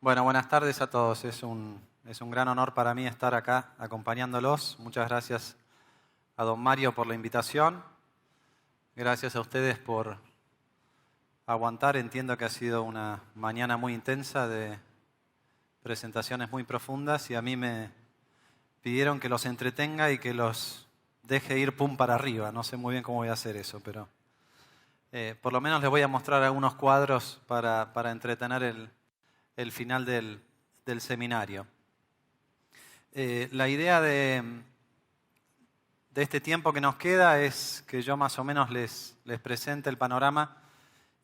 Bueno, buenas tardes a todos. Es un gran honor para mí estar acá acompañándolos. Muchas gracias a don Mario por la invitación. Gracias a ustedes por aguantar. Entiendo que ha sido una mañana muy intensa de presentaciones muy profundas y a mí me pidieron que los entretenga y que los deje ir pum para arriba. No sé muy bien cómo voy a hacer eso, pero por lo menos les voy a mostrar algunos cuadros para entretener el final del seminario. La idea de este tiempo que nos queda es que yo más o menos les presente el panorama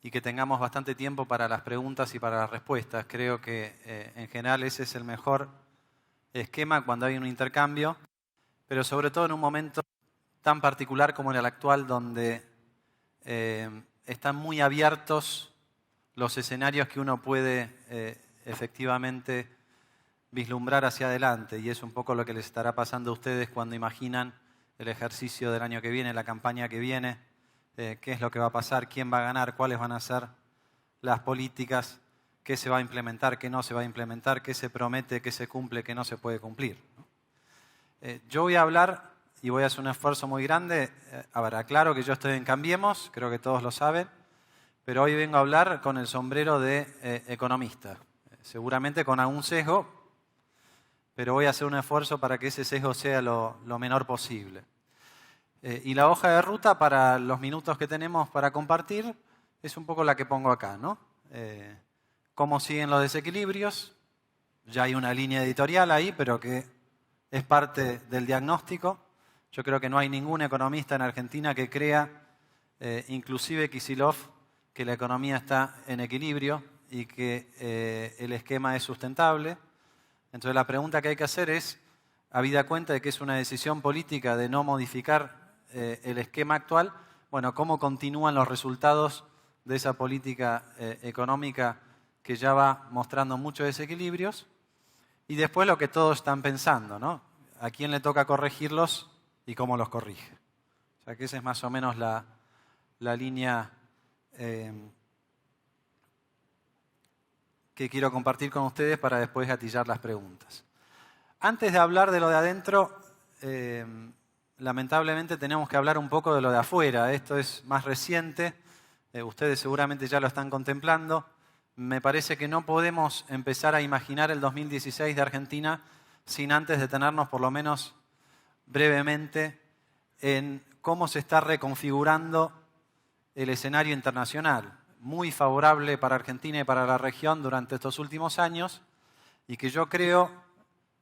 y que tengamos bastante tiempo para las preguntas y para las respuestas. Creo que en general ese es el mejor esquema cuando hay un intercambio, pero sobre todo en un momento tan particular como en el actual, donde están muy abiertos los escenarios que uno puede efectivamente vislumbrar hacia adelante, y es un poco lo que les estará pasando a ustedes cuando imaginan el ejercicio del año que viene, la campaña que viene, qué es lo que va a pasar, quién va a ganar, cuáles van a ser las políticas, qué se va a implementar, qué no se va a implementar, qué se promete, qué se cumple, qué no se puede cumplir. Yo voy a hablar y voy a hacer un esfuerzo muy grande. Aclaro que yo estoy en Cambiemos, creo que todos lo saben, pero hoy vengo a hablar con el sombrero de economista, seguramente con algún sesgo, pero voy a hacer un esfuerzo para que ese sesgo sea lo menor posible. Y la hoja de ruta para los minutos que tenemos para compartir es un poco la que pongo acá, ¿no? Cómo siguen los desequilibrios. Ya hay una línea editorial ahí, pero que es parte del diagnóstico. Yo creo que no hay ningún economista en Argentina que crea, inclusive Kicillof, que la economía está en equilibrio y que el esquema es sustentable. Entonces la pregunta que hay que hacer es, habida cuenta de que es una decisión política de no modificar el esquema actual, bueno, ¿cómo continúan los resultados de esa política económica que ya va mostrando muchos desequilibrios? Y después lo que todos están pensando, ¿no? ¿A quién le toca corregirlos y cómo los corrige? O sea que esa es más o menos la línea que quiero compartir con ustedes para después gatillar las preguntas. Antes de hablar de lo de adentro, lamentablemente tenemos que hablar un poco de lo de afuera. Esto es más reciente, ustedes seguramente ya lo están contemplando. Me parece que no podemos empezar a imaginar el 2016 de Argentina sin antes detenernos por lo menos brevemente en cómo se está reconfigurando el escenario internacional, muy favorable para Argentina y para la región durante estos últimos años, y que yo creo,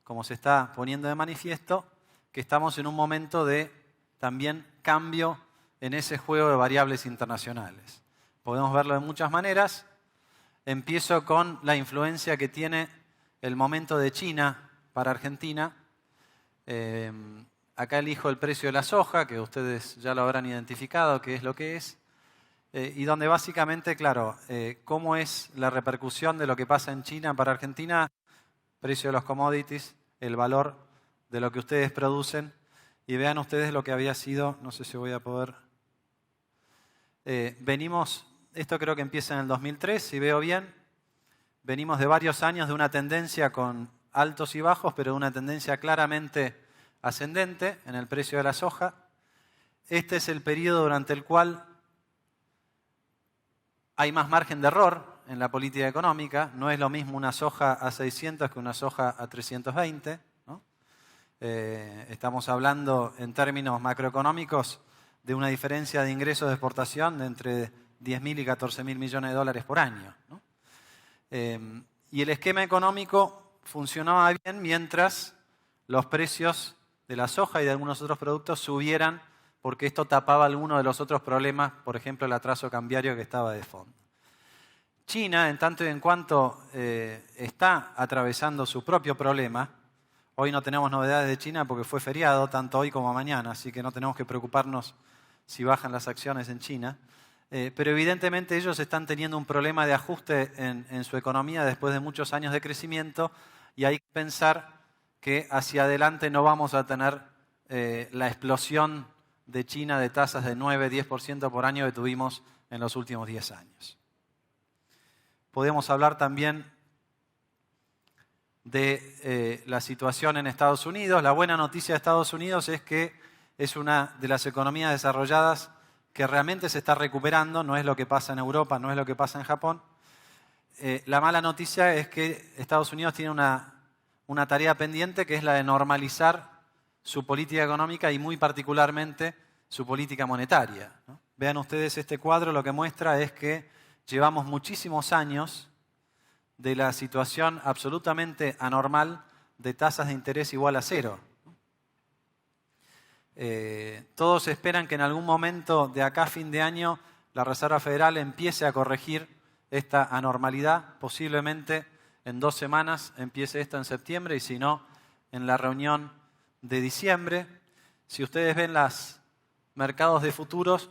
como se está poniendo de manifiesto, que estamos en un momento de también cambio en ese juego de variables internacionales. Podemos verlo de muchas maneras. Empiezo con la influencia que tiene el momento de China para Argentina. Acá elijo el precio de la soja, que ustedes ya lo habrán identificado, qué es lo que es. Y donde básicamente, claro, cómo es la repercusión de lo que pasa en China para Argentina, precio de los commodities, el valor de lo que ustedes producen, y vean ustedes lo que había sido, no sé si voy a poder... esto creo que empieza en el 2003, si veo bien, venimos de varios años de una tendencia con altos y bajos, pero de una tendencia claramente ascendente en el precio de la soja. Este es el periodo durante el cual hay más margen de error en la política económica. No es lo mismo una soja a 600 que una soja a 320, ¿no? Estamos hablando en términos macroeconómicos de una diferencia de ingresos de exportación de entre 10.000 y 14.000 millones de dólares por año, ¿no? Y el esquema económico funcionaba bien mientras los precios de la soja y de algunos otros productos subieran, porque esto tapaba algunos de los otros problemas, por ejemplo el atraso cambiario que estaba de fondo. China, en tanto y en cuanto está atravesando su propio problema, hoy no tenemos novedades de China porque fue feriado tanto hoy como mañana, así que no tenemos que preocuparnos si bajan las acciones en China, pero evidentemente ellos están teniendo un problema de ajuste en su economía después de muchos años de crecimiento, y hay que pensar que hacia adelante no vamos a tener la explosión de China de tasas de 9-10% por año que tuvimos en los últimos 10 años. Podemos hablar también de la situación en Estados Unidos. La buena noticia de Estados Unidos es que es una de las economías desarrolladas que realmente se está recuperando, no es lo que pasa en Europa, no es lo que pasa en Japón. La mala noticia es que Estados Unidos tiene una tarea pendiente, que es la de normalizar su política económica y muy particularmente su política monetaria, ¿no? Vean ustedes este cuadro, lo que muestra es que llevamos muchísimos años de la situación absolutamente anormal de tasas de interés igual a cero. Todos esperan que en algún momento de acá a fin de año la Reserva Federal empiece a corregir esta anormalidad. Posiblemente en 2 semanas empiece esto en septiembre y si no, en la reunión de diciembre. Si ustedes ven los mercados de futuros,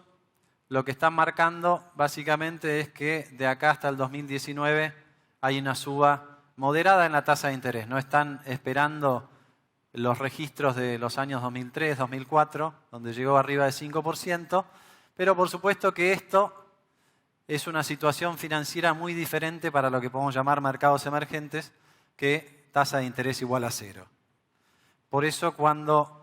lo que están marcando básicamente es que de acá hasta el 2019 hay una suba moderada en la tasa de interés. No están esperando los registros de los años 2003, 2004, donde llegó arriba de 5%, pero por supuesto que esto es una situación financiera muy diferente para lo que podemos llamar mercados emergentes, que tasa de interés igual a cero. Por eso cuando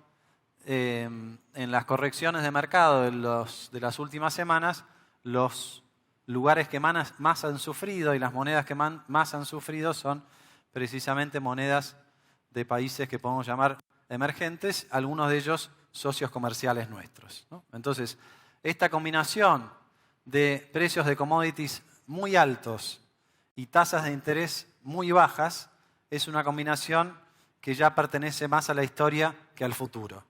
en las correcciones de mercado de las últimas semanas, los lugares que más han sufrido y las monedas que más han sufrido son precisamente monedas de países que podemos llamar emergentes, algunos de ellos socios comerciales nuestros, ¿no? Entonces, esta combinación de precios de commodities muy altos y tasas de interés muy bajas es una combinación que ya pertenece más a la historia que al futuro.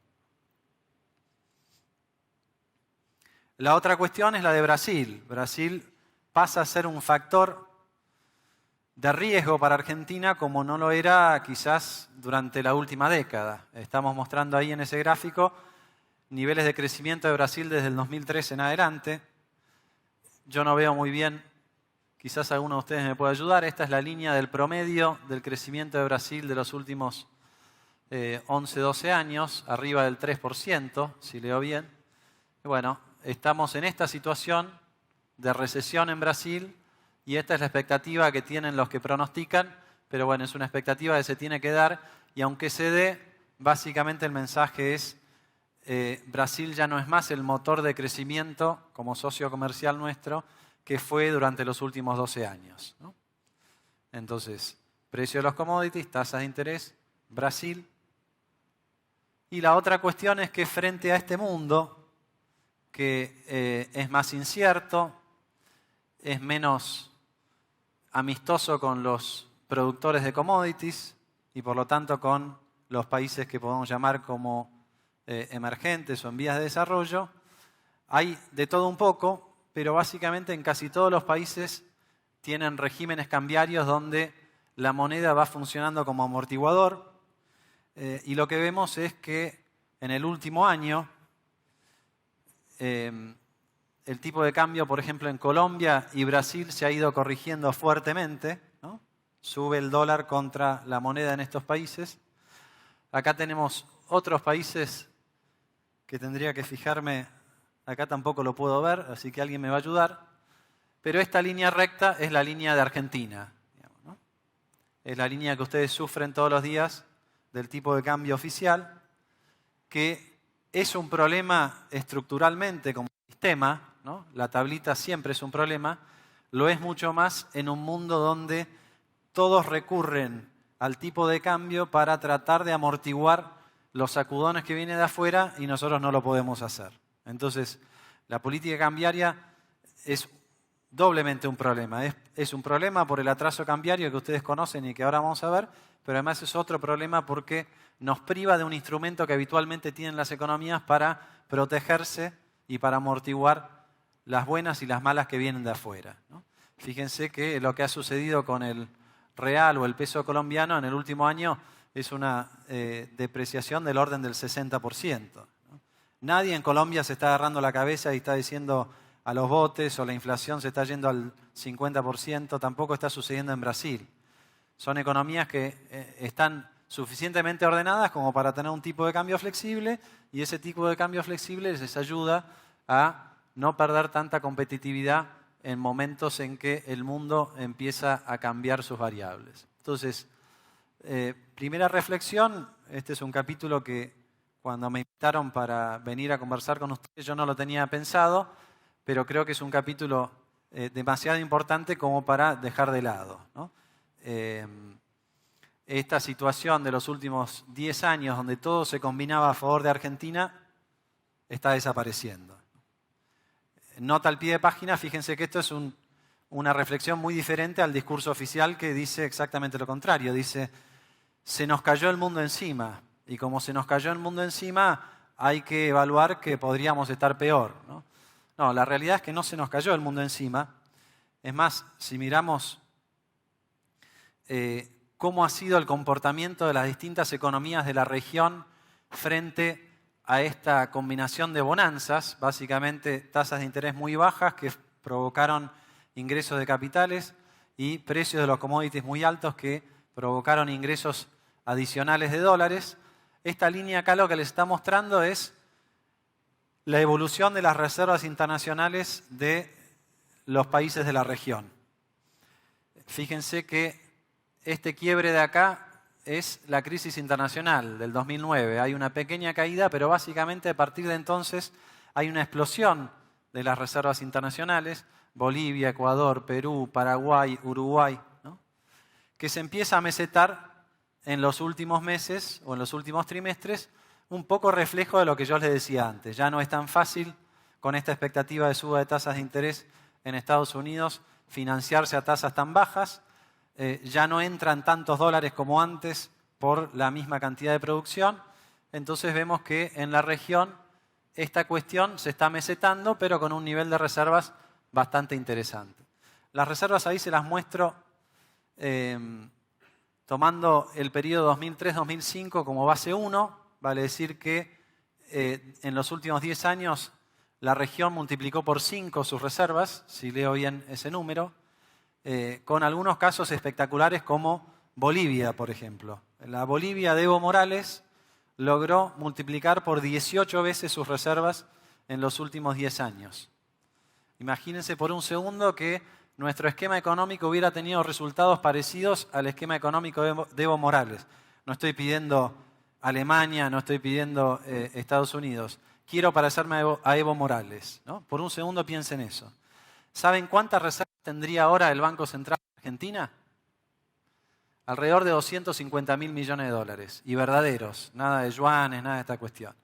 La otra cuestión es la de Brasil. Brasil pasa a ser un factor de riesgo para Argentina como no lo era quizás durante la última década. Estamos mostrando ahí en ese gráfico niveles de crecimiento de Brasil desde el 2013 en adelante. Yo no veo muy bien, quizás alguno de ustedes me pueda ayudar. Esta es la línea del promedio del crecimiento de Brasil de los últimos 11, 12 años, arriba del 3%, si leo bien. Y bueno, estamos en esta situación de recesión en Brasil y esta es la expectativa que tienen los que pronostican, pero bueno, es una expectativa que se tiene que dar y aunque se dé, básicamente el mensaje es Brasil ya no es más el motor de crecimiento como socio comercial nuestro que fue durante los últimos 12 años, ¿no? Entonces, precio de los commodities, tasas de interés, Brasil. Y la otra cuestión es que frente a este mundo, que es más incierto, es menos amistoso con los productores de commodities y por lo tanto con los países que podemos llamar como emergentes o en vías de desarrollo, hay de todo un poco, pero básicamente en casi todos los países tienen regímenes cambiarios donde la moneda va funcionando como amortiguador y lo que vemos es que en el último año el tipo de cambio, por ejemplo, en Colombia y Brasil se ha ido corrigiendo fuertemente, ¿no? Sube el dólar contra la moneda en estos países. Acá tenemos otros países que tendría que fijarme, acá tampoco lo puedo ver, así que alguien me va a ayudar. Pero esta línea recta es la línea de Argentina, digamos, ¿no? Es la línea que ustedes sufren todos los días del tipo de cambio oficial, que es un problema estructuralmente como sistema, ¿no? La tablita siempre es un problema, lo es mucho más en un mundo donde todos recurren al tipo de cambio para tratar de amortiguar los sacudones que vienen de afuera y nosotros no lo podemos hacer. Entonces, la política cambiaria es doblemente un problema. Es un problema por el atraso cambiario que ustedes conocen y que ahora vamos a ver, pero además es otro problema porque nos priva de un instrumento que habitualmente tienen las economías para protegerse y para amortiguar las buenas y las malas que vienen de afuera, ¿no? Fíjense que lo que ha sucedido con el real o el peso colombiano en el último año es una depreciación del orden del 60%, ¿no? Nadie en Colombia se está agarrando la cabeza y está diciendo a los botes o la inflación se está yendo al 50%, tampoco está sucediendo en Brasil. Son economías que están suficientemente ordenadas como para tener un tipo de cambio flexible y ese tipo de cambio flexible les ayuda a no perder tanta competitividad en momentos en que el mundo empieza a cambiar sus variables. Entonces, Primera reflexión, este es un capítulo que cuando me invitaron para venir a conversar con ustedes yo no lo tenía pensado, pero creo que es un capítulo demasiado importante como para dejar de lado, ¿no? Esta situación de los últimos 10 años donde todo se combinaba a favor de Argentina está desapareciendo. Nota al pie de página, fíjense que esto es una reflexión muy diferente al discurso oficial que dice exactamente lo contrario. Dice, se nos cayó el mundo encima y como se nos cayó el mundo encima hay que evaluar que podríamos estar peor, ¿no? No, la realidad es que no se nos cayó el mundo encima. Es más, si miramos cómo ha sido el comportamiento de las distintas economías de la región frente a esta combinación de bonanzas, básicamente tasas de interés muy bajas que provocaron ingresos de capitales y precios de los commodities muy altos que provocaron ingresos adicionales de dólares. Esta línea acá lo que les está mostrando es la evolución de las reservas internacionales de los países de la región. Fíjense que este quiebre de acá es la crisis internacional del 2009. Hay una pequeña caída, pero básicamente a partir de entonces hay una explosión de las reservas internacionales. Bolivia, Ecuador, Perú, Paraguay, Uruguay, ¿no? Que se empieza a mesetar en los últimos meses o en los últimos trimestres, un poco reflejo de lo que yo les decía antes. Ya no es tan fácil con esta expectativa de suba de tasas de interés en Estados Unidos financiarse a tasas tan bajas. Ya no entran tantos dólares como antes por la misma cantidad de producción. Entonces vemos que en la región esta cuestión se está mesetando, pero con un nivel de reservas bastante interesante. Las reservas ahí se las muestro tomando el periodo 2003-2005 como base 1, vale decir que en los últimos 10 años la región multiplicó por 5 sus reservas, si leo bien ese número, con algunos casos espectaculares como Bolivia, por ejemplo. La Bolivia de Evo Morales logró multiplicar por 18 veces sus reservas en los últimos 10 años. Imagínense por un segundo que nuestro esquema económico hubiera tenido resultados parecidos al esquema económico de Evo Morales. No estoy pidiendo Alemania, no estoy pidiendo Estados Unidos. Quiero parecerme a Evo Morales, ¿no? Por un segundo piensen eso. ¿Saben cuántas reservas tendría ahora el Banco Central de Argentina? Alrededor de 250.000 millones de dólares. Y verdaderos, nada de yuanes, nada de esta cuestión.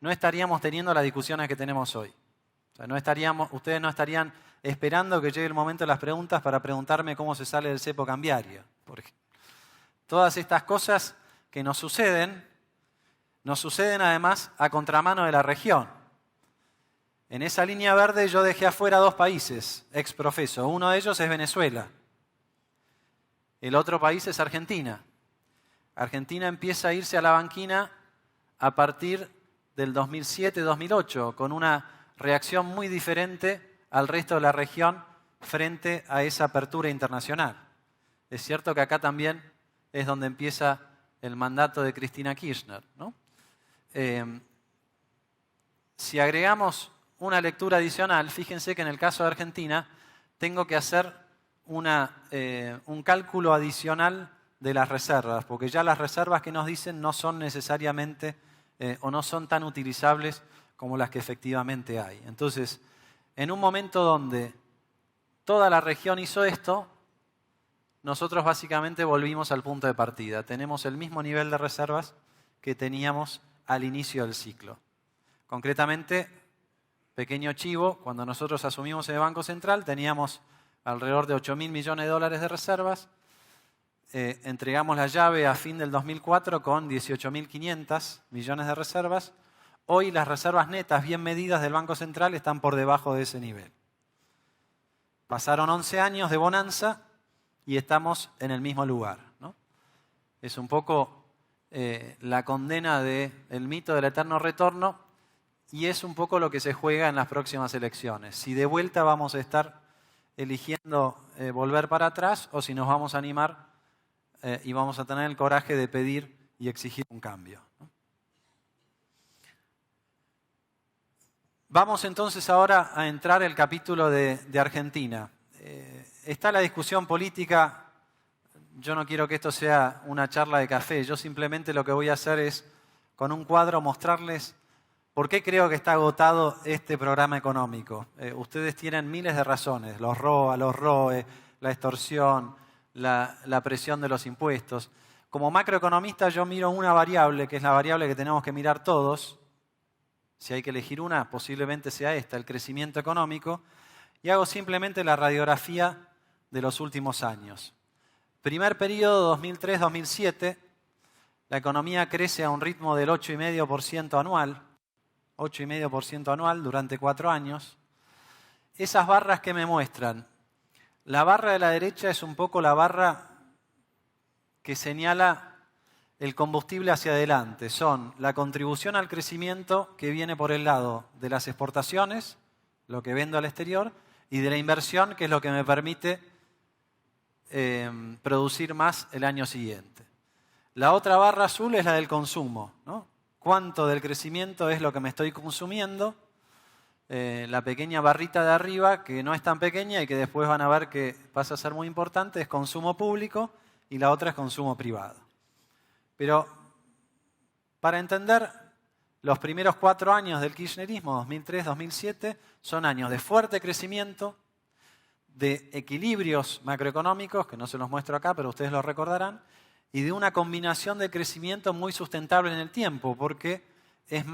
No estaríamos teniendo las discusiones que tenemos hoy. O sea, ustedes no estarían esperando que llegue el momento de las preguntas para preguntarme cómo se sale del cepo cambiario, por ejemplo. Todas estas cosas que nos suceden además a contramano de la región. En esa línea verde yo dejé afuera 2 países, ex profeso. Uno de ellos es Venezuela. El otro país es Argentina. Argentina empieza a irse a la banquina a partir del 2007-2008, con una reacción muy diferente al resto de la región frente a esa apertura internacional. Es cierto que acá también es donde empieza el mandato de Cristina Kirchner, ¿no? Si agregamos una lectura adicional, fíjense que en el caso de Argentina tengo que hacer un cálculo adicional de las reservas, porque ya las reservas que nos dicen no son necesariamente o no son tan utilizables como las que efectivamente hay. Entonces, en un momento donde toda la región hizo esto, nosotros básicamente volvimos al punto de partida. Tenemos el mismo nivel de reservas que teníamos al inicio del ciclo. Concretamente, pequeño chivo, cuando nosotros asumimos el Banco Central teníamos alrededor de 8.000 millones de dólares de reservas. Entregamos la llave a fin del 2004 con 18.500 millones de reservas. Hoy las reservas netas bien medidas del Banco Central están por debajo de ese nivel. Pasaron 11 años de bonanza y estamos en el mismo lugar, ¿no? Es un poco la condena del mito del eterno retorno y es un poco lo que se juega en las próximas elecciones. Si de vuelta vamos a estar eligiendo volver para atrás o si nos vamos a animar y vamos a tener el coraje de pedir y exigir un cambio, ¿no? Vamos entonces ahora a entrar el capítulo de Argentina. Está la discusión política yo no quiero que esto sea una charla de café. Yo simplemente lo que voy a hacer es, con un cuadro, mostrarles por qué creo que está agotado este programa económico. Ustedes tienen miles de razones, los ROA, los ROE, la extorsión, la presión de los impuestos. Como macroeconomista yo miro una variable, que es la variable que tenemos que mirar todos. Si hay que elegir una, posiblemente sea esta, el crecimiento económico, y hago simplemente la radiografía de los últimos años. Primer periodo, 2003-2007, la economía crece a un ritmo del 8,5% anual, 8,5% anual durante 4 años. Esas barras que me muestran, la barra de la derecha es un poco la barra que señala el combustible hacia adelante. Son la contribución al crecimiento que viene por el lado de las exportaciones, lo que vendo al exterior, y de la inversión, que es lo que me permite producir más el año siguiente. La otra barra azul es la del consumo, ¿no? ¿Cuánto del crecimiento es lo que me estoy consumiendo? La pequeña barrita de arriba, que no es tan pequeña y que después van a ver que pasa a ser muy importante, es consumo público, y la otra es consumo privado. Pero para entender, los primeros 4 años del kirchnerismo, 2003-2007, son años de fuerte crecimiento, de equilibrios macroeconómicos, que no se los muestro acá, pero ustedes lo recordarán, y de una combinación de crecimiento muy sustentable en el tiempo, porque es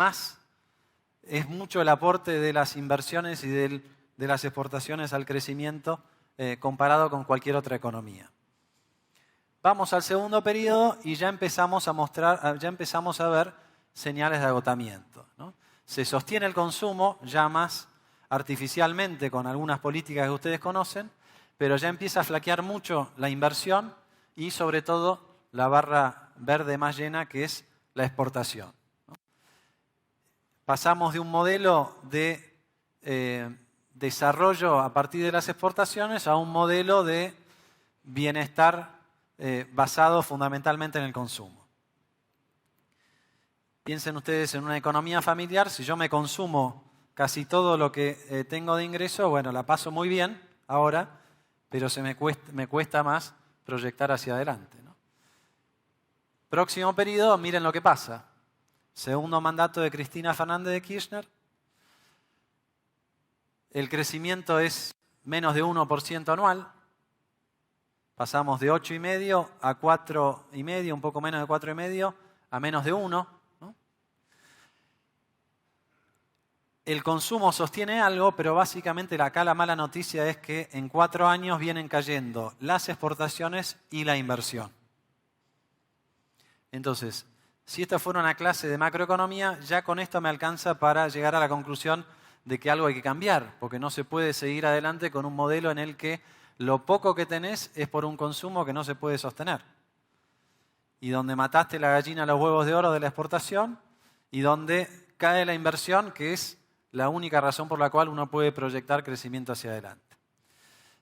mucho el aporte de las inversiones y de las exportaciones al crecimiento comparado con cualquier otra economía. Vamos al segundo periodo y ya empezamos a ver señales de agotamiento, ¿no? Se sostiene el consumo ya más artificialmente con algunas políticas que ustedes conocen, pero ya empieza a flaquear mucho la inversión y sobre todo la barra verde más llena, que es la exportación, ¿no? Pasamos de un modelo de desarrollo a partir de las exportaciones a un modelo de bienestar basado fundamentalmente en el consumo. Piensen ustedes en una economía familiar, si yo me consumo casi todo lo que tengo de ingreso, bueno, la paso muy bien ahora, pero me cuesta más proyectar hacia adelante, ¿no? Próximo periodo, miren lo que pasa. Segundo mandato de Cristina Fernández de Kirchner. El crecimiento es menos de 1% anual. Pasamos de 8,5 a 4,5, un poco menos de 4,5, a menos de 1. ¿No? El consumo sostiene algo, pero básicamente acá la mala noticia es que en 4 años vienen cayendo las exportaciones y la inversión. Entonces, si esta fuera una clase de macroeconomía, ya con esto me alcanza para llegar a la conclusión de que algo hay que cambiar, porque no se puede seguir adelante con un modelo en el que lo poco que tenés es por un consumo que no se puede sostener. Y donde mataste la gallina a los huevos de oro de la exportación y donde cae la inversión, que es la única razón por la cual uno puede proyectar crecimiento hacia adelante.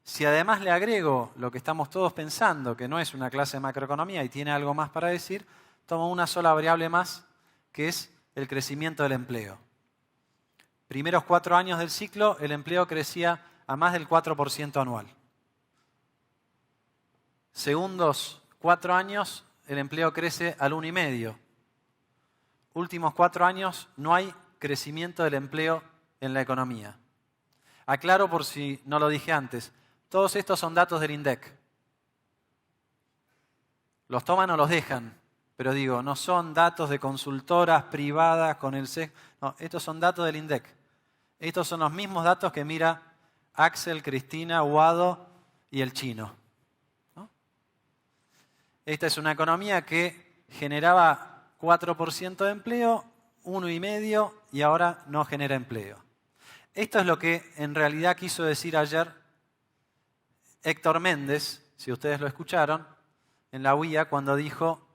Si además le agrego lo que estamos todos pensando, que no es una clase de macroeconomía y tiene algo más para decir, tomo una sola variable más, que es el crecimiento del empleo. Primeros 4 años del ciclo, el empleo crecía a más del 4% anual. Segundos 4 años, el empleo crece al 1,5%. Últimos 4 años, no hay crecimiento del empleo en la economía. Aclaro por si no lo dije antes, todos estos son datos del INDEC. Los toman o los dejan, pero digo, no son datos de consultoras privadas con el CES. No, estos son datos del INDEC. Estos son los mismos datos que mira Axel, Cristina, Guado y el chino, ¿no? Esta es una economía que generaba 4% de empleo, 1,5% y ahora no genera empleo. Esto es lo que en realidad quiso decir ayer Héctor Méndez, si ustedes lo escucharon, en la UIA cuando dijo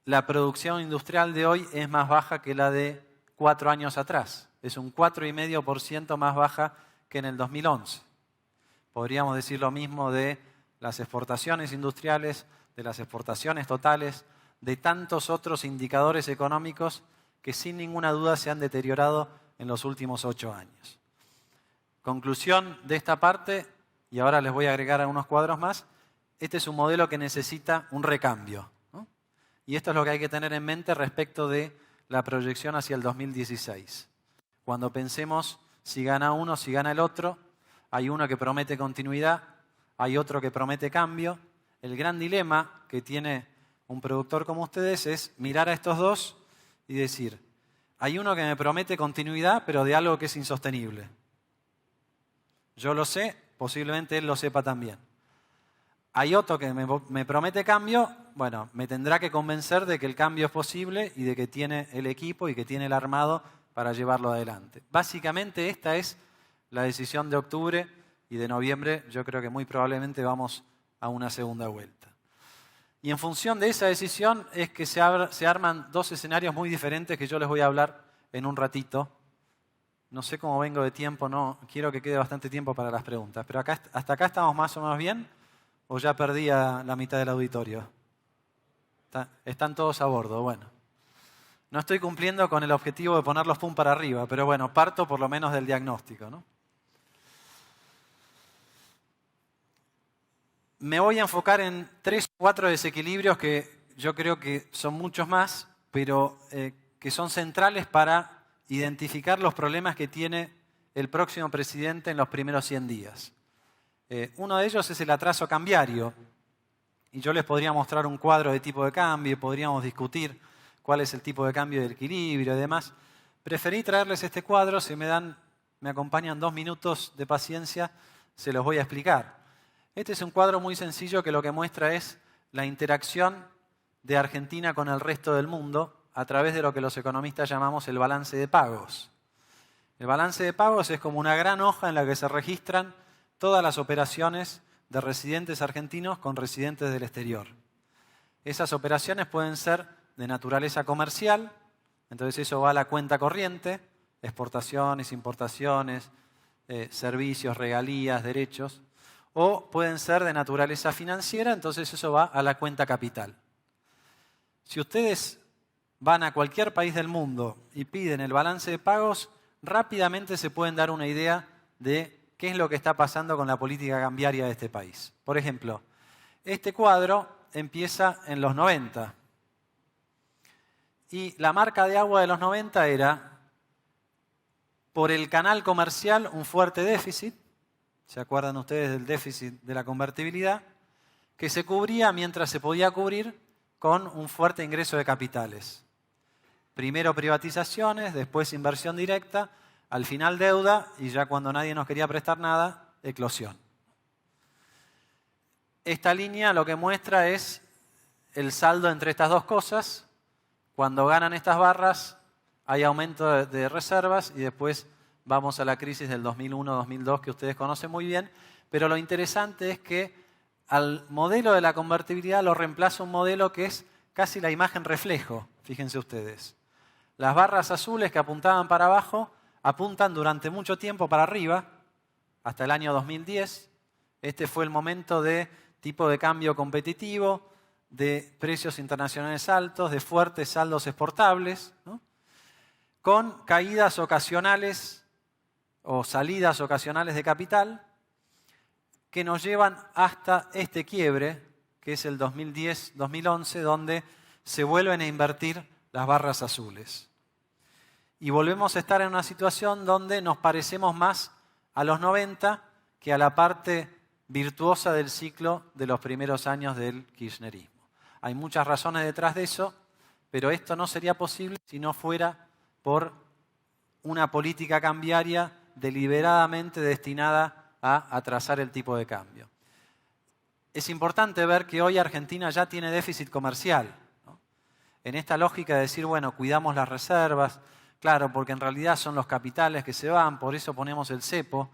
la producción industrial de hoy es más baja que la de 4 años atrás. Es un 4,5% más baja que en el 2011. Podríamos decir lo mismo de las exportaciones industriales, de las exportaciones totales, de tantos otros indicadores económicos que sin ninguna duda se han deteriorado en los últimos 8 años. Conclusión de esta parte, y ahora les voy a agregar algunos cuadros más, este es un modelo que necesita un recambio, ¿no? Y esto es lo que hay que tener en mente respecto de la proyección hacia el 2016. Cuando pensemos si gana uno, si gana el otro, hay uno que promete continuidad, hay otro que promete cambio. El gran dilema que tiene un productor como ustedes es mirar a estos dos y decir, hay uno que me promete continuidad, pero de algo que es insostenible. Yo lo sé, posiblemente él lo sepa también. Hay otro que me promete cambio, bueno, me tendrá que convencer de que el cambio es posible y de que tiene el equipo y que tiene el armado para llevarlo adelante. Básicamente esta es la decisión de octubre y de noviembre. Yo creo que muy probablemente vamos a una segunda vuelta. Y en función de esa decisión es que se arman dos escenarios muy diferentes que yo les voy a hablar en un ratito. No sé cómo vengo de tiempo, no quiero que quede bastante tiempo para las preguntas. Pero hasta acá estamos más o menos bien, ¿o ya perdí a la mitad del auditorio? Están todos a bordo, bueno. No estoy cumpliendo con el objetivo de ponerlos pum para arriba, pero bueno, parto por lo menos del diagnóstico, ¿no? Me voy a enfocar en 3 o 4 desequilibrios que yo creo que son muchos más, pero que son centrales para identificar los problemas que tiene el próximo presidente en los primeros 100 días. Uno de ellos es el atraso cambiario. Y yo les podría mostrar un cuadro de tipo de cambio, podríamos discutir cuál es el tipo de cambio de equilibrio y demás. Preferí traerles este cuadro, si me acompañan 2 minutos de paciencia, se los voy a explicar. Este es un cuadro muy sencillo que lo que muestra es la interacción de Argentina con el resto del mundo a través de lo que los economistas llamamos el balance de pagos. El balance de pagos es como una gran hoja en la que se registran todas las operaciones de residentes argentinos con residentes del exterior. Esas operaciones pueden ser de naturaleza comercial, entonces eso va a la cuenta corriente, exportaciones, importaciones, servicios, regalías, derechos, o pueden ser de naturaleza financiera, entonces eso va a la cuenta capital. Si ustedes van a cualquier país del mundo y piden el balance de pagos, rápidamente se pueden dar una idea de qué es lo que está pasando con la política cambiaria de este país. Por ejemplo, este cuadro empieza en los 90 y la marca de agua de los 90 era, por el canal comercial, un fuerte déficit. ¿Se acuerdan ustedes del déficit de la convertibilidad? Que se cubría mientras se podía cubrir con un fuerte ingreso de capitales. Primero privatizaciones, después inversión directa, al final deuda y ya cuando nadie nos quería prestar nada, eclosión. Esta línea lo que muestra es el saldo entre estas dos cosas. Cuando ganan estas barras hay aumento de reservas y después vamos a la crisis del 2001-2002 que ustedes conocen muy bien, pero lo interesante es que al modelo de la convertibilidad lo reemplaza un modelo que es casi la imagen reflejo, fíjense ustedes. Las barras azules que apuntaban para abajo apuntan durante mucho tiempo para arriba, hasta el año 2010. Este fue el momento de tipo de cambio competitivo, de precios internacionales altos, de fuertes saldos exportables, ¿no? Con caídas ocasionales o salidas ocasionales de capital que nos llevan hasta este quiebre, que es el 2010-2011, donde se vuelven a invertir las barras azules. Y volvemos a estar en una situación donde nos parecemos más a los 90 que a la parte virtuosa del ciclo de los primeros años del kirchnerismo. Hay muchas razones detrás de eso, pero esto no sería posible si no fuera por una política cambiaria deliberadamente destinada a atrasar el tipo de cambio. Es importante ver que hoy Argentina ya tiene déficit comercial, ¿no? En esta lógica de decir, bueno, cuidamos las reservas, claro, porque en realidad son los capitales que se van, por eso ponemos el cepo.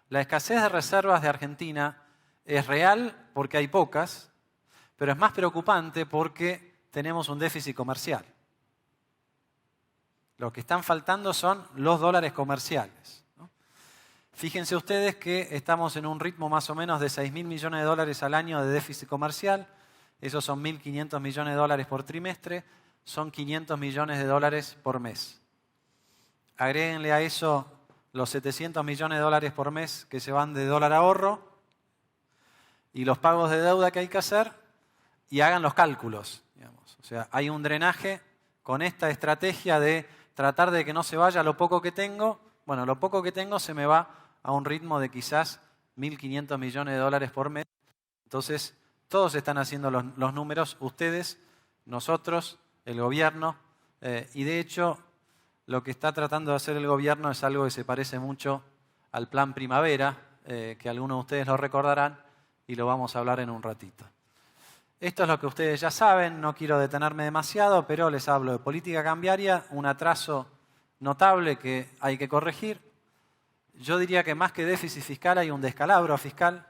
La escasez de reservas de Argentina es real porque hay pocas, pero es más preocupante porque tenemos un déficit comercial. Lo que están faltando son los dólares comerciales, ¿no? Fíjense ustedes que estamos en un ritmo más o menos de 6.000 millones de dólares al año de déficit comercial. Esos son 1.500 millones de dólares por trimestre, son 500 millones de dólares por mes. Agréguenle a eso los 700 millones de dólares por mes que se van de dólar ahorro y los pagos de deuda que hay que hacer y hagan los cálculos, digamos. O sea, hay un drenaje con esta estrategia de tratar de que no se vaya lo poco que tengo. Bueno, lo poco que tengo se me va a un ritmo de quizás 1.500 millones de dólares por mes. Entonces, todos están haciendo los números, ustedes, nosotros, el gobierno, y de hecho, lo que está tratando de hacer el gobierno es algo que se parece mucho al Plan Primavera, que algunos de ustedes lo recordarán, y lo vamos a hablar en un ratito. Esto es lo que ustedes ya saben, no quiero detenerme demasiado, pero les hablo de política cambiaria, un atraso notable que hay que corregir. Yo diría que más que déficit fiscal hay un descalabro fiscal,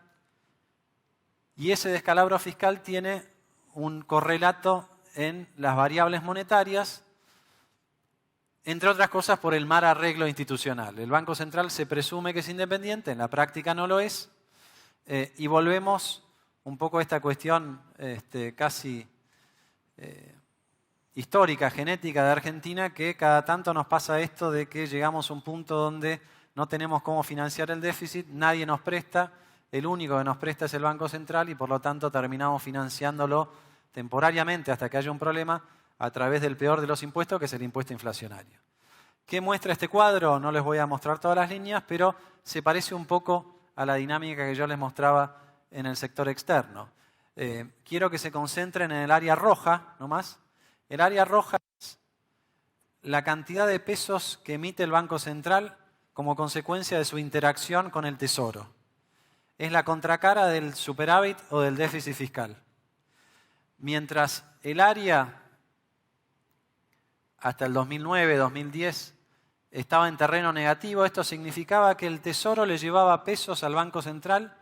y ese descalabro fiscal tiene un correlato en las variables monetarias, entre otras cosas por el mal arreglo institucional. El Banco Central se presume que es independiente, en la práctica no lo es, y volvemos un poco a esta cuestión casi histórica, genética de Argentina, que cada tanto nos pasa esto de que llegamos a un punto donde no tenemos cómo financiar el déficit, nadie nos presta, el único que nos presta es el Banco Central y por lo tanto terminamos financiándolo temporariamente hasta que haya un problema a través del peor de los impuestos, que es el impuesto inflacionario. ¿Qué muestra este cuadro? No les voy a mostrar todas las líneas, pero se parece un poco a la dinámica que yo les mostraba en el sector externo. Quiero que se concentren en el área roja, no más. El área roja es la cantidad de pesos que emite el Banco Central como consecuencia de su interacción con el Tesoro. Es la contracara del superávit o del déficit fiscal. Mientras el área hasta el 2009, 2010 estaba en terreno negativo, esto significaba que el Tesoro le llevaba pesos al Banco Central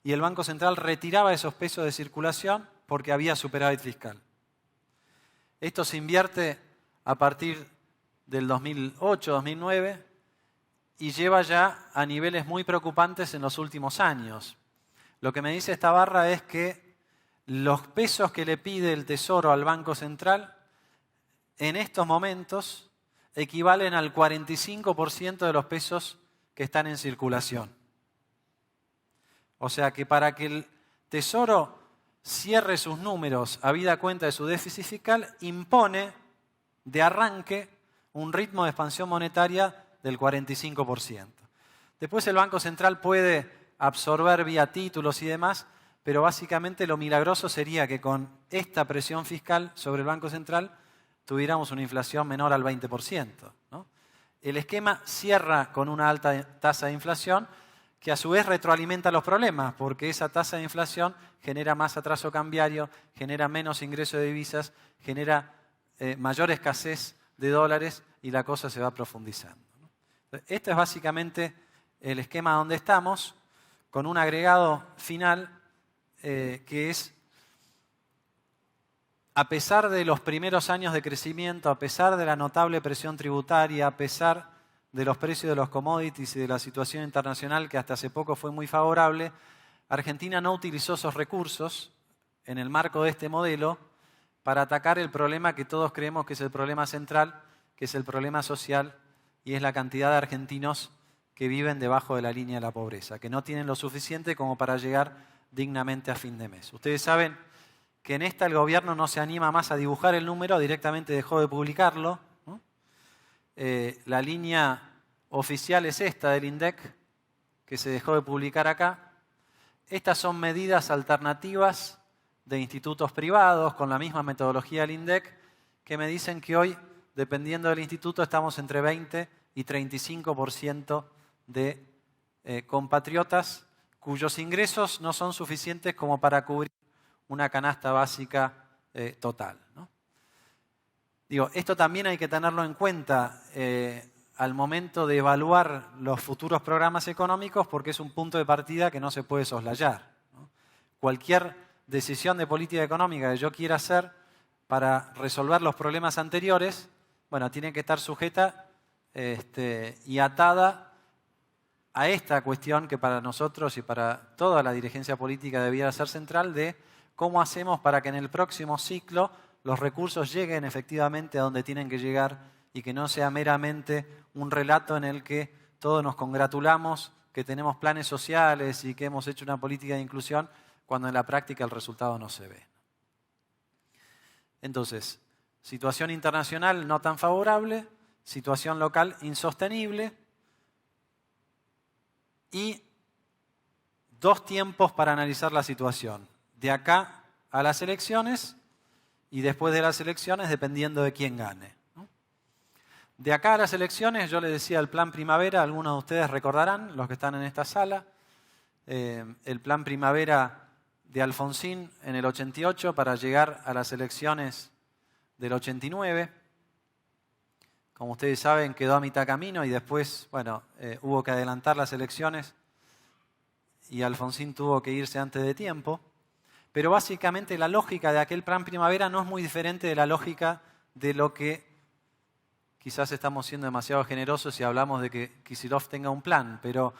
y el Banco Central retiraba esos pesos de circulación porque había superávit fiscal. Esto se invierte a partir del 2008, 2009 y lleva ya a niveles muy preocupantes en los últimos años. Lo que me dice esta barra es que los pesos que le pide el Tesoro al Banco Central en estos momentos equivalen al 45% de los pesos que están en circulación. O sea que para que el Tesoro cierre sus números habida cuenta de su déficit fiscal, impone de arranque un ritmo de expansión monetaria del 45%. Después el Banco Central puede absorber vía títulos y demás, pero básicamente lo milagroso sería que con esta presión fiscal sobre el Banco Central tuviéramos una inflación menor al 20%, ¿no? El esquema cierra con una alta tasa de inflación que a su vez retroalimenta los problemas, porque esa tasa de inflación genera más atraso cambiario, genera menos ingreso de divisas, genera mayor escasez de dólares y la cosa se va profundizando. Este es básicamente el esquema donde estamos, con un agregado final que es, a pesar de los primeros años de crecimiento, a pesar de la notable presión tributaria, a pesar de los precios de los commodities y de la situación internacional que hasta hace poco fue muy favorable, Argentina no utilizó esos recursos en el marco de este modelo para atacar el problema que todos creemos que es el problema central, que es el problema social y es la cantidad de argentinos que viven debajo de la línea de la pobreza, que no tienen lo suficiente como para llegar dignamente a fin de mes. Ustedes saben que en esta el gobierno no se anima más a dibujar el número, directamente dejó de publicarlo, ¿no? La línea oficial es esta del INDEC, que se dejó de publicar acá. Estas son medidas alternativas de institutos privados con la misma metodología del INDEC, que me dicen que hoy, dependiendo del instituto, estamos entre 20 y 35% de compatriotas cuyos ingresos no son suficientes como para cubrir una canasta básica total, ¿no? Digo, esto también hay que tenerlo en cuenta al momento de evaluar los futuros programas económicos, porque es un punto de partida que no se puede soslayar, ¿no? Cualquier decisión de política económica que yo quiera hacer para resolver los problemas anteriores, bueno, tiene que estar sujeta y atada a esta cuestión que para nosotros y para toda la dirigencia política debiera ser central de cómo hacemos para que en el próximo ciclo los recursos lleguen efectivamente a donde tienen que llegar y que no sea meramente un relato en el que todos nos congratulamos, que tenemos planes sociales y que hemos hecho una política de inclusión, cuando en la práctica el resultado no se ve. Entonces, situación internacional no tan favorable, situación local insostenible y 2 tiempos para analizar la situación. De acá a las elecciones y después de las elecciones dependiendo de quién gane. De acá a las elecciones, yo les decía el plan primavera, algunos de ustedes recordarán, los que están en esta sala, el plan primavera de Alfonsín en el 88 para llegar a las elecciones del 89. Como ustedes saben, quedó a mitad camino y después, bueno, hubo que adelantar las elecciones y Alfonsín tuvo que irse antes de tiempo. Pero básicamente la lógica de aquel plan primavera no es muy diferente de la lógica de lo que quizás estamos siendo demasiado generosos si hablamos de que Kicillof tenga un plan, pero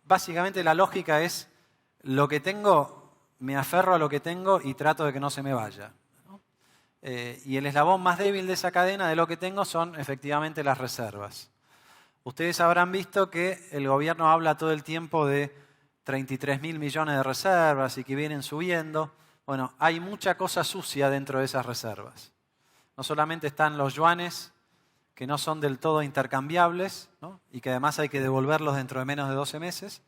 básicamente la lógica es lo que tengo, me aferro a lo que tengo y trato de que no se me vaya. Y el eslabón más débil de esa cadena de lo que tengo son efectivamente las reservas. Ustedes habrán visto que el gobierno habla todo el tiempo de 33.000 millones de reservas y que vienen subiendo. Bueno, hay mucha cosa sucia dentro de esas reservas. No solamente están los yuanes, que no son del todo intercambiables, ¿no? Y que además hay que devolverlos dentro de menos de 12 meses,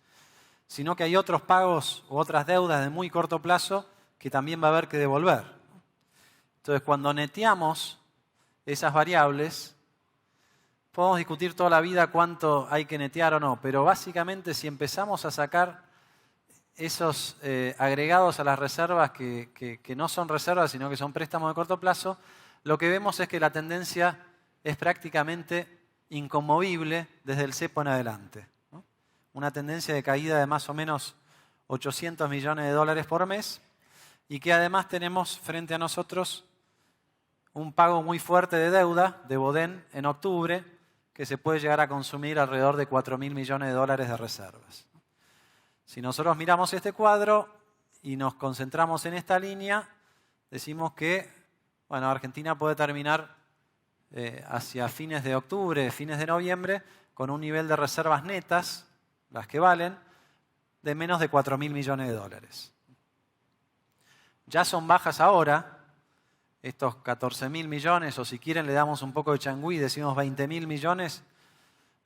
sino que hay otros pagos u otras deudas de muy corto plazo que también va a haber que devolver. Entonces, cuando neteamos esas variables, podemos discutir toda la vida cuánto hay que netear o no, pero básicamente si empezamos a sacar esos agregados a las reservas que no son reservas, sino que son préstamos de corto plazo, lo que vemos es que la tendencia es prácticamente inconmovible desde el cepo en adelante, ¿no? Una tendencia de caída de más o menos 800 millones de dólares por mes y que además tenemos frente a nosotros un pago muy fuerte de deuda de Bodén en octubre que se puede llegar a consumir alrededor de 4.000 millones de dólares de reservas. Si nosotros miramos este cuadro y nos concentramos en esta línea, decimos que bueno, Argentina puede terminar hacia fines de octubre, fines de noviembre, con un nivel de reservas netas, las que valen, de menos de 4.000 millones de dólares. Ya son bajas ahora, estos 14.000 millones, o si quieren le damos un poco de changüí, decimos 20.000 millones.